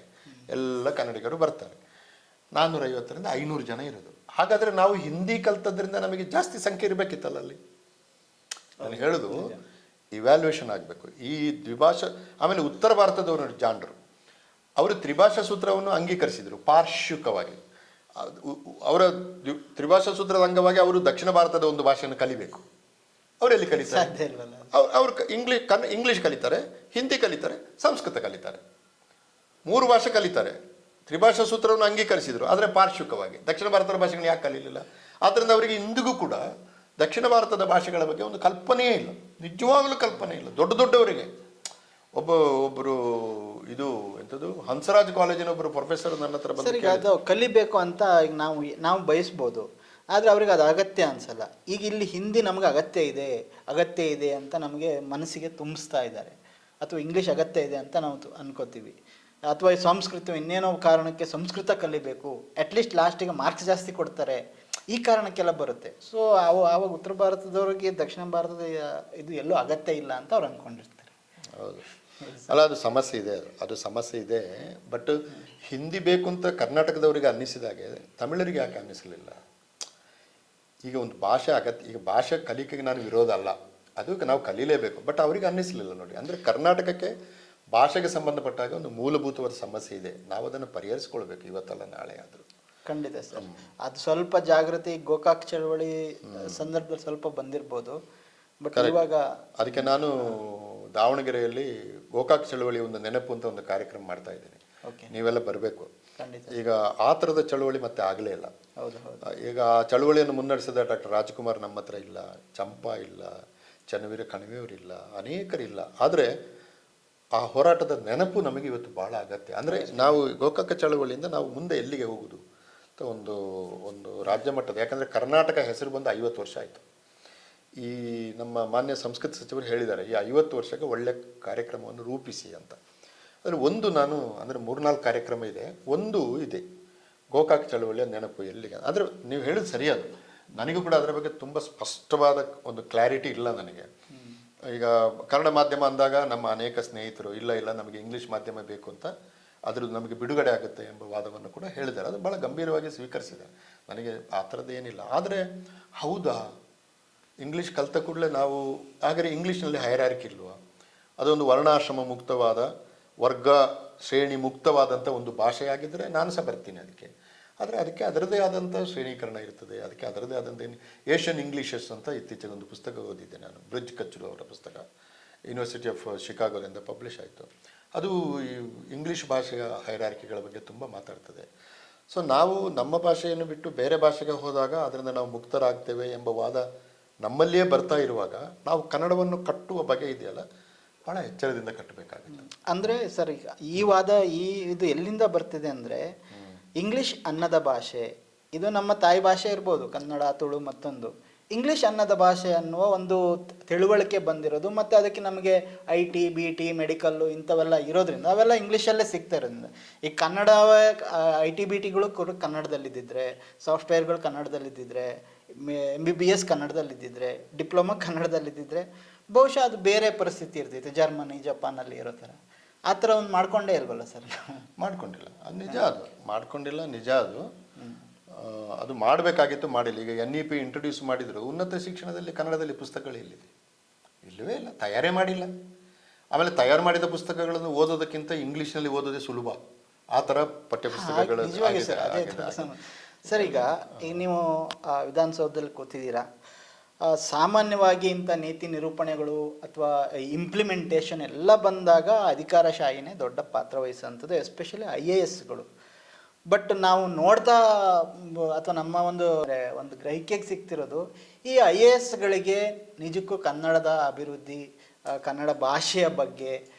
ಎಲ್ಲ ಕನ್ನಡಿಗರು ಬರ್ತಾರೆ. 450ರಿಂದ 500 ಜನ ಇರೋದು. ಹಾಗಾದರೆ ನಾವು ಹಿಂದಿ ಕಲ್ತದ್ರಿಂದ ನಮಗೆ ಜಾಸ್ತಿ ಸಂಖ್ಯೆ ಇರಬೇಕಿತ್ತಲ್ಲ ಅಲ್ಲಿ. ನಾನು ಹೇಳೋದು ಇವ್ಯಾಲ್ಯೂಯೇಷನ್ ಆಗಬೇಕು ಈ ದ್ವಿಭಾಷಾ. ಆಮೇಲೆ ಉತ್ತರ ಭಾರತದವರು ಜಾಣರು, ಅವರು ತ್ರಿಭಾಷಾ ಸೂತ್ರವನ್ನು ಅಂಗೀಕರಿಸಿದರು ಪಾರ್ಶ್ವಿಕವಾಗಿ. ಅವರ ತ್ರಿಭಾಷಾ ಸೂತ್ರದ ಅಂಗವಾಗಿ ಅವರು ದಕ್ಷಿಣ ಭಾರತದ ಒಂದು ಭಾಷೆಯನ್ನು ಕಲಿಬೇಕು. ಅವರೆಲ್ಲಿ ಕಲಿತಾರೆ? ಅವರು ಇಂಗ್ಲೀಷ್ ಕಲಿತಾರೆ, ಹಿಂದಿ ಕಲಿತಾರೆ, ಸಂಸ್ಕೃತ ಕಲಿತಾರೆ, 3 ಭಾಷೆ ಕಲಿತಾರೆ. ತ್ರಿಭಾಷಾ ಸೂತ್ರವನ್ನು ಅಂಗೀಕರಿಸಿದರು, ಆದರೆ ಪಾರ್ಶ್ವಿಕವಾಗಿ. ದಕ್ಷಿಣ ಭಾರತದ ಭಾಷೆಗಳನ್ನ ಯಾಕೆ ಕಲೀಲಿಲ್ಲ? ಆದ್ದರಿಂದ ಅವರಿಗೆ ಇಂದಿಗೂ ಕೂಡ ದಕ್ಷಿಣ ಭಾರತದ ಭಾಷೆಗಳ ಬಗ್ಗೆ ಒಂದು ಕಲ್ಪನೆಯೇ ಇಲ್ಲ, ನಿಜವಾಗಲೂ ಕಲ್ಪನೆ ಇಲ್ಲ. ದೊಡ್ಡವರಿಗೆ ಒಬ್ಬರು ಇದು ಎಂಥದ್ದು ಹಂಸರಾಜ್ ಕಾಲೇಜಿನ ಒಬ್ಬರು ಪ್ರೊಫೆಸರ್ ನನ್ನ ಹತ್ರ ಬಂದು ಅದು ಕಲಿಬೇಕು ಅಂತ ಈಗ ನಾವು ಬಯಸ್ಬೋದು, ಆದರೆ ಅವ್ರಿಗೆ ಅದು ಅಗತ್ಯ ಅನ್ಸಲ್ಲ. ಈಗ ಇಲ್ಲಿ ಹಿಂದಿ ನಮಗೆ ಅಗತ್ಯ ಇದೆ ಅಂತ ನಮಗೆ ಮನಸ್ಸಿಗೆ ತುಂಬಿಸ್ತಾ ಇದ್ದಾರೆ, ಅಥವಾ ಇಂಗ್ಲೀಷ್ ಅಗತ್ಯ ಇದೆ ಅಂತ ನಾವು ಅನ್ಕೋತೀವಿ. ಅಥವಾ ಈ ಸಂಸ್ಕೃತ ಇನ್ನೇನೋ ಕಾರಣಕ್ಕೆ ಸಂಸ್ಕೃತ ಕಲಿಬೇಕು, ಅಟ್ಲೀಸ್ಟ್ ಲಾಸ್ಟಿಗೆ ಮಾರ್ಕ್ಸ್ ಜಾಸ್ತಿ ಕೊಡ್ತಾರೆ, ಈ ಕಾರಣಕ್ಕೆಲ್ಲ ಬರುತ್ತೆ. ಸೊ ಆವಾಗ ಉತ್ತರ ಭಾರತದವ್ರಿಗೆ ದಕ್ಷಿಣ ಭಾರತದ ಇದು ಎಲ್ಲೂ ಅಗತ್ಯ ಇಲ್ಲ ಅಂತ ಅವ್ರು ಅಂದ್ಕೊಂಡಿರ್ತಾರೆ. ಹೌದು, ಅಲ್ಲ, ಅದು ಸಮಸ್ಯೆ ಇದೆ. ಬಟ್ ಹಿಂದಿ ಬೇಕು ಅಂತ ಕರ್ನಾಟಕದವರಿಗೆ ಅನ್ನಿಸಿದಾಗೆ ತಮಿಳರಿಗೆ ಯಾಕೆ ಅನ್ನಿಸಲಿಲ್ಲ? ಈಗ ಒಂದು ಭಾಷೆ ಅಗತ್ಯ, ಈಗ ಭಾಷೆ ಕಲಿಕೆಗೆ ನಾನು ವಿರೋಧ ಅಲ್ಲ, ಅದು ನಾವು ಕಲೀಲೇಬೇಕು. ಬಟ್ ಅವರಿಗೆ ಅನ್ನಿಸಲಿಲ್ಲ ನೋಡಿ. ಅಂದರೆ ಕರ್ನಾಟಕಕ್ಕೆ ಭಾಷೆಗೆ ಸಂಬಂಧಪಟ್ಟಾಗ ಒಂದು ಮೂಲಭೂತವಾದ ಸಮಸ್ಯೆ ಇದೆ, ನಾವು ಅದನ್ನು ಪರಿಹರಿಸ್ಕೊಳ್ಬೇಕು ಇವತ್ತಲ್ಲ ನಾಳೆ ಆದರೂ. ಖಂಡಿತ ಸರ್. ಅದು ಸ್ವಲ್ಪ ಜಾಗೃತಿ ಗೋಕಾಕ್ ಚಳವಳಿ ಸಂದರ್ಭದಲ್ಲಿ ಸ್ವಲ್ಪ ಬಂದಿರ್ಬೋದು. ಬಟ್ ಇವಾಗ ಅದಕ್ಕೆ ನಾನು ದಾವಣಗೆರೆಯಲ್ಲಿ ಗೋಕಾಕ್ ಚಳವಳಿ ಒಂದು ನೆನಪು ಅಂತ ಒಂದು ಕಾರ್ಯಕ್ರಮ ಮಾಡ್ತಾ ಇದ್ದೀನಿ. ನೀವೆಲ್ಲ ಬರಬೇಕು. ಈಗ ಆ ಥರದ ಚಳವಳಿ ಮತ್ತೆ ಆಗಲೇ ಇಲ್ಲ. ಈಗ ಆ ಚಳವಳಿಯನ್ನು ಮುನ್ನಡೆಸಿದ ಡಾಕ್ಟರ್ ರಾಜ್ಕುಮಾರ್ ನಮ್ಮ ಹತ್ರ ಇಲ್ಲ, ಚಂಪಾ ಇಲ್ಲ, ಚನ್ನವೀರ ಕಣಿವೆಯವರಿಲ್ಲ, ಅನೇಕರಿಲ್ಲ. ಆದರೆ ಆ ಹೋರಾಟದ ನೆನಪು ನಮಗೆ ಇವತ್ತು ಬಹಳ ಅಗತ್ಯ. ಅಂದರೆ ನಾವು ಗೋಕಾಕ ಚಳವಳಿಯಿಂದ ನಾವು ಮುಂದೆ ಎಲ್ಲಿಗೆ ಹೋಗುದು ಅಂತ ಒಂದು ರಾಜ್ಯ ಮಟ್ಟದ, ಯಾಕಂದರೆ ಕರ್ನಾಟಕ ಹೆಸರು ಬಂದು 50 ವರ್ಷ ಆಯಿತು. ಈ ನಮ್ಮ ಮಾನ್ಯ ಸಂಸ್ಕೃತಿ ಸಚಿವರು ಹೇಳಿದ್ದಾರೆ, ಈ 50 ವರ್ಷಕ್ಕೆ ಒಳ್ಳೆ ಕಾರ್ಯಕ್ರಮವನ್ನು ರೂಪಿಸಿ ಅಂತ. ಅದರಲ್ಲಿ ಒಂದು ನಾನು ಅಂದರೆ 3-4 ಕಾರ್ಯಕ್ರಮ ಇದೆ. ಒಂದು ಇದೆ ಗೋಕಾಕ್ ಚಳವಳಿಯ ನೆನಪು ಎಲ್ಲಿಗೆ. ಅಂದರೆ ನೀವು ಹೇಳಿದ ಸರಿಯಾದ, ನನಗೂ ಕೂಡ ಅದರ ಬಗ್ಗೆ ತುಂಬ ಸ್ಪಷ್ಟವಾದ ಒಂದು ಕ್ಲಾರಿಟಿ ಇಲ್ಲ ನನಗೆ. ಈಗ ಕನ್ನಡ ಮಾಧ್ಯಮ ಅಂದಾಗ ನಮ್ಮ ಅನೇಕ ಸ್ನೇಹಿತರು ಇಲ್ಲ ನಮಗೆ ಇಂಗ್ಲೀಷ್ ಮಾಧ್ಯಮ ಬೇಕು ಅಂತ, ಅದ್ರದ್ದು ನಮಗೆ ಬಿಡುಗಡೆ ಆಗುತ್ತೆ ಎಂಬ ವಾದವನ್ನು ಕೂಡ ಹೇಳಿದ್ದಾರೆ. ಅದು ಭಾಳ ಗಂಭೀರವಾಗಿ ಸ್ವೀಕರಿಸಿದೆ. ನನಗೆ ಆ ಥರದ್ದು ಏನಿಲ್ಲ. ಆದರೆ ಹೌದಾ, ಇಂಗ್ಲೀಷ್ ಕಲಿತ ಕೂಡಲೇ ನಾವು ಹಾಗಾದರೆ ಇಂಗ್ಲೀಷ್ನಲ್ಲಿ ಹೈರಾರ್ಕಿ ಇಲ್ವಾ? ಅದೊಂದು ವರ್ಣಾಶ್ರಮ ಮುಕ್ತವಾದ, ವರ್ಗ ಶ್ರೇಣಿ ಮುಕ್ತವಾದಂಥ ಒಂದು ಭಾಷೆಯಾಗಿದ್ದರೆ ನಾನು ಸಹ ಬರ್ತೀನಿ ಅದಕ್ಕೆ. ಆದರೆ ಅದಕ್ಕೆ ಅದರದೇ ಆದಂಥ ಶ್ರೇಣೀಕರಣ ಇರ್ತದೆ, ಅದಕ್ಕೆ ಅದರದೇ ಆದಂಥ ಏಷ್ಯನ್ ಇಂಗ್ಲೀಷಸ್ ಅಂತ ಇತ್ತೀಚೆಗೆ ಒಂದು ಪುಸ್ತಕ ಓದಿದ್ದೆ ನಾನು, ಬ್ರಿಡ್ಜ್ ಕಚ್ಚರು ಅವರ ಪುಸ್ತಕ, ಯೂನಿವರ್ಸಿಟಿ ಆಫ್ ಶಿಕಾಗೋದಿಂದ ಪಬ್ಲಿಷ್ ಆಯಿತು. ಅದು ಇಂಗ್ಲೀಷ್ ಭಾಷೆಯ ಹೈರಾರ್ಕಿಗಳ ಬಗ್ಗೆ ತುಂಬ ಮಾತಾಡ್ತದೆ. ಸೊ ನಾವು ನಮ್ಮ ಭಾಷೆಯನ್ನು ಬಿಟ್ಟು ಬೇರೆ ಭಾಷೆಗೆ ಹೋದಾಗ ಅದರಿಂದ ನಾವು ಮುಕ್ತರಾಗ್ತೇವೆ ಎಂಬ ವಾದ ನಮ್ಮಲ್ಲಿಯೇ ಬರ್ತಾ ಇರುವಾಗ ನಾವು ಕನ್ನಡವನ್ನು ಕಟ್ಟುವ ಬಗೆ ಇದೆಯಲ್ಲ, ಭಾಳ ಎಚ್ಚರದಿಂದ ಕಟ್ಟಬೇಕಾಗುತ್ತೆ. ಅಂದರೆ ಸರ್, ಈಗ ಈ ವಾದ ಇದು ಎಲ್ಲಿಂದ ಬರ್ತಿದೆ ಅಂದರೆ, ಇಂಗ್ಲಿಷ್ ಅನ್ನದ ಭಾಷೆ, ಇದು ನಮ್ಮ ತಾಯಿ ಭಾಷೆ ಇರ್ಬೋದು, ಕನ್ನಡ, ತುಳು, ಮತ್ತೊಂದು. ಇಂಗ್ಲಿಷ್ ಅನ್ನದ ಭಾಷೆ ಅನ್ನುವ ಒಂದು ತಿಳುವಳಿಕೆ ಬಂದಿರೋದು, ಮತ್ತು ಅದಕ್ಕೆ ನಮಗೆ IT, BT, ಮೆಡಿಕಲ್ಲು ಇಂಥವೆಲ್ಲ ಇರೋದ್ರಿಂದ ಅವೆಲ್ಲ ಇಂಗ್ಲೀಷಲ್ಲೇ ಸಿಗ್ತಾ ಇರೋದ್ರಿಂದ ಈ ಕನ್ನಡ IT, BTಗಳು ಕೂಡ ಕನ್ನಡದಲ್ಲಿದ್ದಿದ್ರೆ, ಸಾಫ್ಟ್ವೇರ್ಗಳು ಕನ್ನಡದಲ್ಲಿದ್ದಿದ್ರೆ, MBBS ಕನ್ನಡದಲ್ಲಿದ್ದಿದ್ರೆ, ಡಿಪ್ಲೊಮಾ ಕನ್ನಡದಲ್ಲಿದ್ದಿದ್ರೆ ಬಹುಶಃ ಅದು ಬೇರೆ ಪರಿಸ್ಥಿತಿ ಇರ್ತಿತ್ತು, ಜರ್ಮನಿ, ಜಪಾನಲ್ಲಿ ಇರೋ ಥರ. ಆ ಥರ ಒಂದು ಮಾಡ್ಕೊಂಡೇ ಇಲ್ವಲ್ಲ ಸರ್? ಮಾಡ್ಕೊಂಡಿಲ್ಲ, ಅದು ನಿಜ. ಅದು ಮಾಡ್ಕೊಂಡಿಲ್ಲ, ನಿಜ. ಅದು ಮಾಡಬೇಕಾಗಿತ್ತು, ಮಾಡಿಲ್ಲ. ಈಗ NEP ಇಂಟ್ರೊಡ್ಯೂಸ್ ಮಾಡಿದ್ರು, ಉನ್ನತ ಶಿಕ್ಷಣದಲ್ಲಿ ಕನ್ನಡದಲ್ಲಿ ಪುಸ್ತಕಗಳು ಇಲ್ಲವೇ ಇಲ್ಲ, ತಯಾರೇ ಮಾಡಿಲ್ಲ. ಆಮೇಲೆ ತಯಾರು ಮಾಡಿದ ಪುಸ್ತಕಗಳನ್ನು ಓದೋದಕ್ಕಿಂತ ಇಂಗ್ಲೀಷ್ನಲ್ಲಿ ಓದೋದೇ ಸುಲಭ, ಆ ಥರ ಪಠ್ಯಪುಸ್ತಕಗಳು. ಸರ್, ಈಗ ನೀವು ವಿಧಾನಸೌಧದಲ್ಲಿ ಕೂತಿದ್ದೀರಾ, ಸಾಮಾನ್ಯವಾಗಿ ಇಂಥ ನೀತಿ ನಿರೂಪಣೆಗಳು ಅಥವಾ ಇಂಪ್ಲಿಮೆಂಟೇಷನ್ ಎಲ್ಲ ಬಂದಾಗ ಅಧಿಕಾರಶಾಹಿನೇ ದೊಡ್ಡ ಪಾತ್ರ ವಹಿಸುವಂಥದ್ದು, ಎಸ್ಪೆಷಲಿ IASಗಳು. ಬಟ್ ನಾವು ನೋಡ್ತಾ ಅಥವಾ ನಮ್ಮ ಒಂದು ಗ್ರಹಿಕೆಗೆ ಸಿಗ್ತಿರೋದು, ಈ IASಗಳಿಗೆ ನಿಜಕ್ಕೂ ಕನ್ನಡದ ಅಭಿವೃದ್ಧಿ, ಕನ್ನಡ ಭಾಷೆಯ ಬಗ್ಗೆ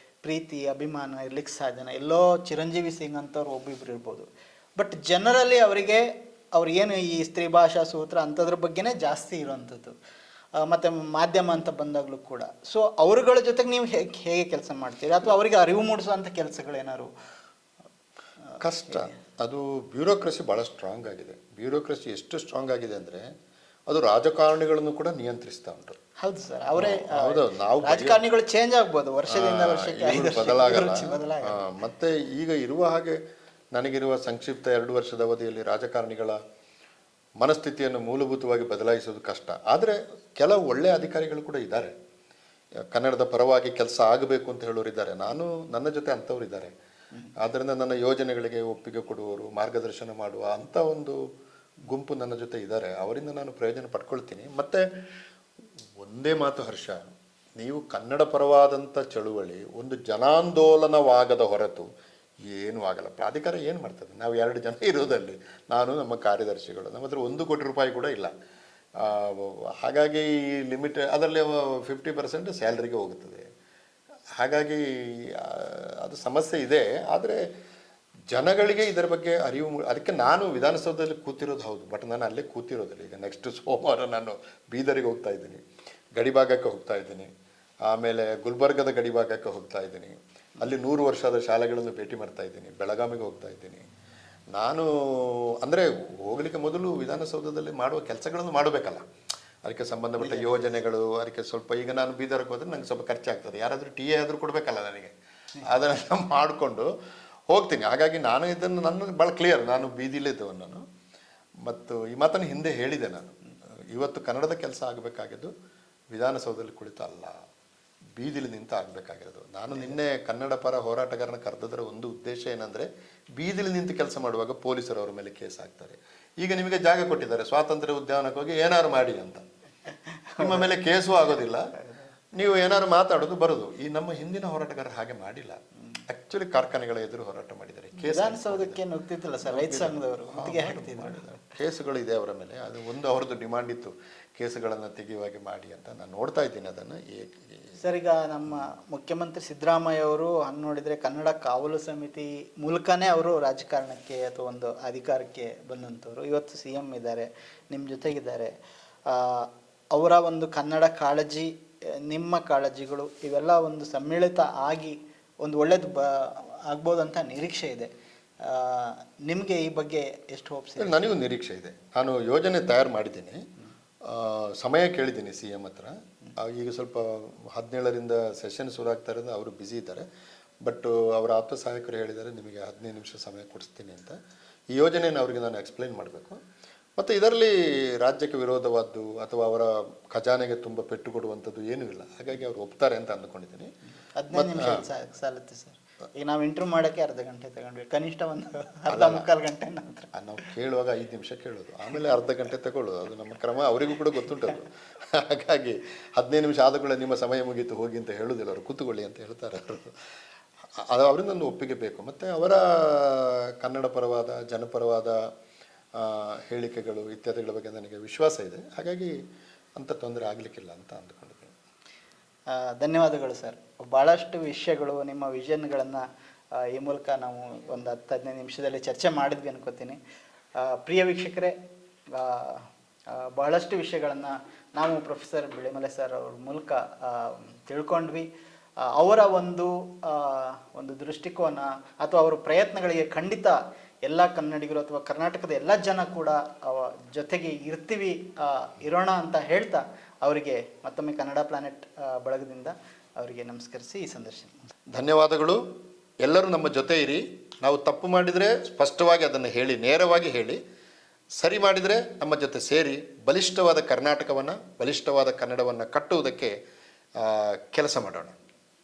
ಪ್ರೀತಿ, ಅಭಿಮಾನ ಇರ್ಲಿಕ್ಕೆ ಸಾಧ್ಯನ? ಎಲ್ಲೋ ಚಿರಂಜೀವಿ ಸಿಂಗ್ ಅಂತವ್ರು ಒಬ್ಬಿಬ್ರು ಇರ್ಬೋದು, ಬಟ್ ಜನರಲ್ಲಿ ಅವರಿಗೆ ಅವ್ರು ಏನು ಈ ಸ್ತ್ರೀ ಭಾಷಾ ಸೂತ್ರ ಅಂಥದ್ರ ಬಗ್ಗೆನೇ ಜಾಸ್ತಿ ಇರೋವಂಥದ್ದು. ಮತ್ತು ಮಾಧ್ಯಮ ಅಂತ ಬಂದಾಗಲೂ ಕೂಡ. ಸೊ ಅವ್ರಗಳ ಜೊತೆಗೆ ನೀವು ಹೇಗೆ ಕೆಲಸ ಮಾಡ್ತೀರಿ, ಅಥವಾ ಅವರಿಗೆ ಅರಿವು ಮೂಡಿಸುವಂಥ ಕೆಲಸಗಳೇನಾದ್ರು? ಕಷ್ಟ. ಅದು ಬ್ಯೂರೋಕ್ರಸಿ ಭಾಳ ಸ್ಟ್ರಾಂಗ್ ಆಗಿದೆ. ಬ್ಯೂರೋಕ್ರಸಿ ಎಷ್ಟು ಸ್ಟ್ರಾಂಗ್ ಆಗಿದೆ ಅಂದರೆ ಅದು ರಾಜಕಾರಣಿಗಳನ್ನು ಕೂಡ ನಿಯಂತ್ರಿಸ್ತಾ ಉಂಟು. ಹೌದು ಸರ್, ಅವರೇ. ಹೌದು, ನಾವು ರಾಜಕಾರಣಿಗಳು ಚೇಂಜ್ ಆಗ್ಬೋದು ವರ್ಷದಿಂದ ವರ್ಷಕ್ಕೆ, ಬದಲಾಗಲ್ಲ. ಮತ್ತೆ ಈಗ ಇರುವ ಹಾಗೆ ನನಗಿರುವ ಸಂಕ್ಷಿಪ್ತ 2 ವರ್ಷದ ಅವಧಿಯಲ್ಲಿ ರಾಜಕಾರಣಿಗಳ ಮನಸ್ಥಿತಿಯನ್ನು ಮೂಲಭೂತವಾಗಿ ಬದಲಾಯಿಸೋದು ಕಷ್ಟ. ಆದರೆ ಕೆಲವು ಒಳ್ಳೆಯ ಅಧಿಕಾರಿಗಳು ಕೂಡ ಇದ್ದಾರೆ, ಕನ್ನಡದ ಪರವಾಗಿ ಕೆಲಸ ಆಗಬೇಕು ಅಂತ ಹೇಳೋರಿದ್ದಾರೆ. ನನ್ನ ಜೊತೆ ಅಂಥವ್ರು ಇದ್ದಾರೆ. ಆದ್ದರಿಂದ ನನ್ನ ಯೋಜನೆಗಳಿಗೆ ಒಪ್ಪಿಗೆ ಕೊಡುವವರು, ಮಾರ್ಗದರ್ಶನ ಮಾಡುವ ಅಂಥ ಒಂದು ಗುಂಪು ನನ್ನ ಜೊತೆ ಇದ್ದಾರೆ. ಅವರಿಂದ ನಾನು ಪ್ರಯೋಜನ ಪಡ್ಕೊಳ್ತೀನಿ. ಮತ್ತು ಒಂದೇ ಮಾತು ಹರ್ಷ, ನೀವು ಕನ್ನಡ ಪರವಾದಂಥ ಚಳುವಳಿ ಒಂದು ಜನಾಂದೋಲನವಾಗದ ಹೊರತು ಏನೂ ಆಗಲ್ಲ. ಪ್ರಾಧಿಕಾರ ಏನು ಮಾಡ್ತದೆ? ನಾವು 2 ಜನ ಇರೋದಲ್ಲಿ, ನಾನು, ನಮ್ಮ ಕಾರ್ಯದರ್ಶಿಗಳು. ನಮ್ಮ ಹತ್ರ 1 ಕೋಟಿ ರೂಪಾಯಿ ಕೂಡ ಇಲ್ಲ. ಹಾಗಾಗಿ ಲಿಮಿಟ್ ಅದರಲ್ಲಿ 50% ಸ್ಯಾಲ್ರಿಗೆ ಹೋಗುತ್ತದೆ. ಹಾಗಾಗಿ ಅದು ಸಮಸ್ಯೆ ಇದೆ. ಆದರೆ ಜನಗಳಿಗೆ ಇದರ ಬಗ್ಗೆ ಅರಿವು ಅದಕ್ಕೆ ನಾನು ವಿಧಾನಸೌಧದಲ್ಲಿ ಕೂತಿರೋದು ಹೌದು, ಬಟ್ ನಾನು ಅಲ್ಲೇ ಕೂತಿರೋದಿಲ್ಲ. ಈಗ ನೆಕ್ಸ್ಟ್ ಸೋಮವಾರ ನಾನು ಬೀದರಿಗೆ ಹೋಗ್ತಾ ಇದ್ದೀನಿ, ಗಡಿಭಾಗಕ್ಕೆ ಹೋಗ್ತಾ ಇದ್ದೀನಿ, ಆಮೇಲೆ ಗುಲ್ಬರ್ಗದ ಗಡಿಭಾಗಕ್ಕೆ ಹೋಗ್ತಾ ಇದ್ದೀನಿ, ಅಲ್ಲಿ 100 ವರ್ಷದ ಶಾಲೆಗಳನ್ನು ಭೇಟಿ ಮಾಡ್ತಾ ಇದ್ದೀನಿ, ಬೆಳಗಾವಿಗೆ ಹೋಗ್ತಾ ಇದ್ದೀನಿ. ನಾನು ಅಂದರೆ ಹೋಗಲಿಕ್ಕೆ ಮೊದಲು ವಿಧಾನಸೌಧದಲ್ಲಿ ಮಾಡುವ ಕೆಲಸಗಳನ್ನು ಮಾಡಬೇಕಲ್ಲ, ಅದಕ್ಕೆ ಸಂಬಂಧಪಟ್ಟ ಯೋಜನೆಗಳು, ಅದಕ್ಕೆ ಸ್ವಲ್ಪ. ಈಗ ನಾನು ಬೀದರ್ಗೆ ಹೋದರೆ ನನಗೆ ಸ್ವಲ್ಪ ಖರ್ಚಾಗ್ತದೆ, ಯಾರಾದರೂ TA ಆದರೂ ಕೊಡಬೇಕಲ್ಲ ನನಗೆ, ಅದನ್ನೆಲ್ಲ ಮಾಡಿಕೊಂಡು ಹೋಗ್ತೀನಿ. ಹಾಗಾಗಿ ನಾನು ಇದನ್ನು ಭಾಳ ಕ್ಲಿಯರ್, ನಾನು ಬೀದಿಲಿದ್ದವನು ನಾನು. ಮತ್ತು ಈ ಮಾತನ್ನು ಹಿಂದೆ ಹೇಳಿದೆ ನಾನು, ಇವತ್ತು ಕನ್ನಡದ ಕೆಲಸ ಆಗಬೇಕಾಗಿದ್ದು ವಿಧಾನಸೌಧದಲ್ಲಿ ಕುಳಿತು ಅಲ್ಲ, ಬೀದಿಲಿ ನಿಂತು ಆಗಬೇಕಾಗಿರೋದು. ನಾನು ನಿನ್ನೆ ಕನ್ನಡ ಪರ ಹೋರಾಟಗಾರನ ಕರೆದದರ ಒಂದು ಉದ್ದೇಶ ಏನಂದರೆ, ಬೀದಿಲಿ ನಿಂತು ಕೆಲಸ ಮಾಡುವಾಗ ಪೊಲೀಸರು ಅವ್ರ ಮೇಲೆ ಕೇಸ್ ಹಾಕ್ತಾರೆ. ಈಗ ನಿಮಗೆ ಜಾಗ ಕೊಟ್ಟಿದ್ದಾರೆ, ಸ್ವಾತಂತ್ರ್ಯ ಉದ್ಯಾನಕ್ಕೆ ಹೋಗಿ ಏನಾರು ಮಾಡಿ ಅಂತ, ನಿಮ್ಮ ಮೇಲೆ ಕೇಸು ಆಗೋದಿಲ್ಲ, ನೀವು ಏನಾದ್ರು ಮಾತಾಡೋದು ಬರೋದು. ಈ ನಮ್ಮ ಹಿಂದಿನ ಹೋರಾಟಗಾರರು ಹಾಗೆ ಮಾಡಿಲ್ಲ. ಆಕ್ಚುಲಿ ಕಾರ್ಖಾನೆಗಳ ಎದುರು ಹೋರಾಟ ಮಾಡಿದ್ದಾರೆ, ವಿಧಾನಸೌಧಕ್ಕೆ ನುಗ್ತಿದ್ದಿಲ್ಲ ಸರ್ ರೈತ ಸಂಘದವರು ಮುತ್ತಿಗೆ ಹಾಕ್ತಿದ್ರು. ಕೇಸುಗಳು ಇದೆ ಅವರ ಮೇಲೆ. ಅದು ಒಂದು ಅವ್ರದ್ದು ಡಿಮಾಂಡ್ ಇತ್ತು, ಕೇಸುಗಳನ್ನು ತೆಗೆಯುವಾಗೆ ಮಾಡಿ ಅಂತ. ನಾನು ನೋಡ್ತಾ ಇದ್ದೀನಿ ಅದನ್ನು. ಸರ್, ಈಗ ನಮ್ಮ ಮುಖ್ಯಮಂತ್ರಿ ಸಿದ್ದರಾಮಯ್ಯ ಅವರು ಹಂಗೆ ನೋಡಿದರೆ ಕನ್ನಡ ಕಾವಲು ಸಮಿತಿ ಮೂಲಕನೇ ಅವರು ರಾಜಕಾರಣಕ್ಕೆ ಅಥವಾ ಒಂದು ಅಧಿಕಾರಕ್ಕೆ ಬಂದಂಥವ್ರು. ಇವತ್ತು CM ಇದ್ದಾರೆ, ನಿಮ್ಮ ಜೊತೆಗಿದ್ದಾರೆ. ಅವರ ಒಂದು ಕನ್ನಡ ಕಾಳಜಿ, ನಿಮ್ಮ ಕಾಳಜಿಗಳು ಇವೆಲ್ಲ ಒಂದು ಸಮ್ಮಿಳಿತ ಆಗಿ ಒಂದು ಒಳ್ಳೇದು ಆಗ್ಬೋದಂತ ನಿರೀಕ್ಷೆ ಇದೆ. ನಿಮಗೆ ಈ ಬಗ್ಗೆ ಎಷ್ಟು ಹೋಪ್ಸ್ ಇದೆ? ನನಗೂ ನಿರೀಕ್ಷೆ ಇದೆ. ನಾನು ಯೋಜನೆ ತಯಾರು ಮಾಡಿದ್ದೀನಿ, ಸಮಯ ಕೇಳಿದ್ದೀನಿ CM ಹತ್ರ. ಈಗ ಸ್ವಲ್ಪ 17ರಿಂದ ಸೆಷನ್ ಶುರು ಆಗ್ತಾ ಇರೋದು, ಅವರು ಬ್ಯುಸಿ ಇದ್ದಾರೆ. ಬಟ್ ಅವರ ಆಪ್ತ ಸಹಾಯಕರು ಹೇಳಿದ್ದಾರೆ, ನಿಮಗೆ 15 ನಿಮಿಷ ಸಮಯ ಕೊಡಿಸ್ತೀನಿ ಅಂತ. ಈ ಯೋಜನೆಯನ್ನು ಅವರಿಗೆ ನಾನು ಎಕ್ಸ್ಪ್ಲೈನ್ ಮಾಡಬೇಕು. ಮತ್ತು ಇದರಲ್ಲಿ ರಾಜ್ಯಕ್ಕೆ ವಿರೋಧವಾದ್ದು ಅಥವಾ ಅವರ ಖಜಾನೆಗೆ ತುಂಬ ಪೆಟ್ಟು ಕೊಡುವಂಥದ್ದು ಏನೂ ಇಲ್ಲ. ಹಾಗಾಗಿ ಅವರು ಒಪ್ತಾರೆ ಅಂತ ಅಂದ್ಕೊಂಡಿದ್ದೀನಿ. 15 ನಿಮಿಷ ಸಾಲುತ್ತೆ ಸರ್. ಈಗ ನಾವು ಇಂಟರ್ವ್ಯೂ ಮಾಡೋಕ್ಕೆ ಅರ್ಧ ಗಂಟೆ ತಗೊಂಡ್ವಿ, ಕನಿಷ್ಠ ಒಂದು ಅರ್ಧ-ಮುಕ್ಕಾಲು ಗಂಟೆ ನಂತರ. ನಾವು ಕೇಳುವಾಗ 5 ನಿಮಿಷ ಕೇಳೋದು, ಆಮೇಲೆ ಅರ್ಧ ಗಂಟೆ ತಗೊಳ್ಳೋದು. ಅದು ನಮ್ಮ ಕ್ರಮ, ಅವರಿಗೂ ಕೂಡ ಗೊತ್ತುಂಟದು. ಹಾಗಾಗಿ 15 ನಿಮಿಷ ಆದ ಕೂಡ ನಿಮ್ಮ ಸಮಯ ಮುಗೀತು ಹೋಗಿ ಅಂತ ಹೇಳೋದಿಲ್ಲ, ಅವರು ಕೂತ್ಕೊಳ್ಳಿ ಅಂತ ಹೇಳ್ತಾರೆ ಅವರು. ಅದು ಅವರಿಂದ ಒಂದು ಒಪ್ಪಿಗೆ ಬೇಕು. ಮತ್ತು ಅವರ ಕನ್ನಡ ಪರವಾದ ಜನಪರವಾದ ಹೇಳಿಕೆಗಳು ಇತ್ಯಾದಿಗಳ ಬಗ್ಗೆ ನನಗೆ ವಿಶ್ವಾಸ ಇದೆ. ಹಾಗಾಗಿ ಅಂಥ ತೊಂದರೆ ಆಗಲಿಕ್ಕಿಲ್ಲ ಅಂತ ಅಂದ್ಕೊಂಡಿದ್ದೀನಿ. ಧನ್ಯವಾದಗಳು ಸರ್. ಭಾಳಷ್ಟು ವಿಷಯಗಳು, ನಿಮ್ಮ ವಿಷನ್ಗಳನ್ನು ಈ ಮೂಲಕ ನಾವು ಒಂದು 10-15 ನಿಮಿಷದಲ್ಲಿ ಚರ್ಚೆ ಮಾಡಿದ್ವಿ ಅನ್ಕೋತೀನಿ. ಪ್ರಿಯ ವೀಕ್ಷಕರೇ, ಬಹಳಷ್ಟು ವಿಷಯಗಳನ್ನು ನಾವು ಪ್ರೊಫೆಸರ್ ಬಿಳಿಮಲೆ ಸರ್ ಅವ್ರ ಮೂಲಕ ತಿಳ್ಕೊಂಡ್ವಿ. ಅವರ ಒಂದು ದೃಷ್ಟಿಕೋನ ಅಥವಾ ಅವರ ಪ್ರಯತ್ನಗಳಿಗೆ ಖಂಡಿತ ಎಲ್ಲ ಕನ್ನಡಿಗರು ಅಥವಾ ಕರ್ನಾಟಕದ ಎಲ್ಲ ಜನ ಕೂಡ ಜೊತೆಗೆ ಇರೋಣ ಅಂತ ಹೇಳ್ತಾ ಅವರಿಗೆ ಮತ್ತೊಮ್ಮೆ ಕನ್ನಡ ಪ್ಲಾನೆಟ್ ಬಳಗದಿಂದ ಅವರಿಗೆ ನಮಸ್ಕರಿಸಿ ಈ ಸಂದರ್ಶನ. ಧನ್ಯವಾದಗಳು. ಎಲ್ಲರೂ ನಮ್ಮ ಜೊತೆ ಇರಿ. ನಾವು ತಪ್ಪು ಮಾಡಿದರೆ ಸ್ಪಷ್ಟವಾಗಿ ಅದನ್ನು ಹೇಳಿ, ನೇರವಾಗಿ ಹೇಳಿ. ಸರಿ ಮಾಡಿದರೆ ನಮ್ಮ ಜೊತೆ ಸೇರಿ ಬಲಿಷ್ಠವಾದ ಕರ್ನಾಟಕವನ್ನು, ಬಲಿಷ್ಠವಾದ ಕನ್ನಡವನ್ನು ಕಟ್ಟುವುದಕ್ಕೆ ಕೆಲಸ ಮಾಡೋಣ.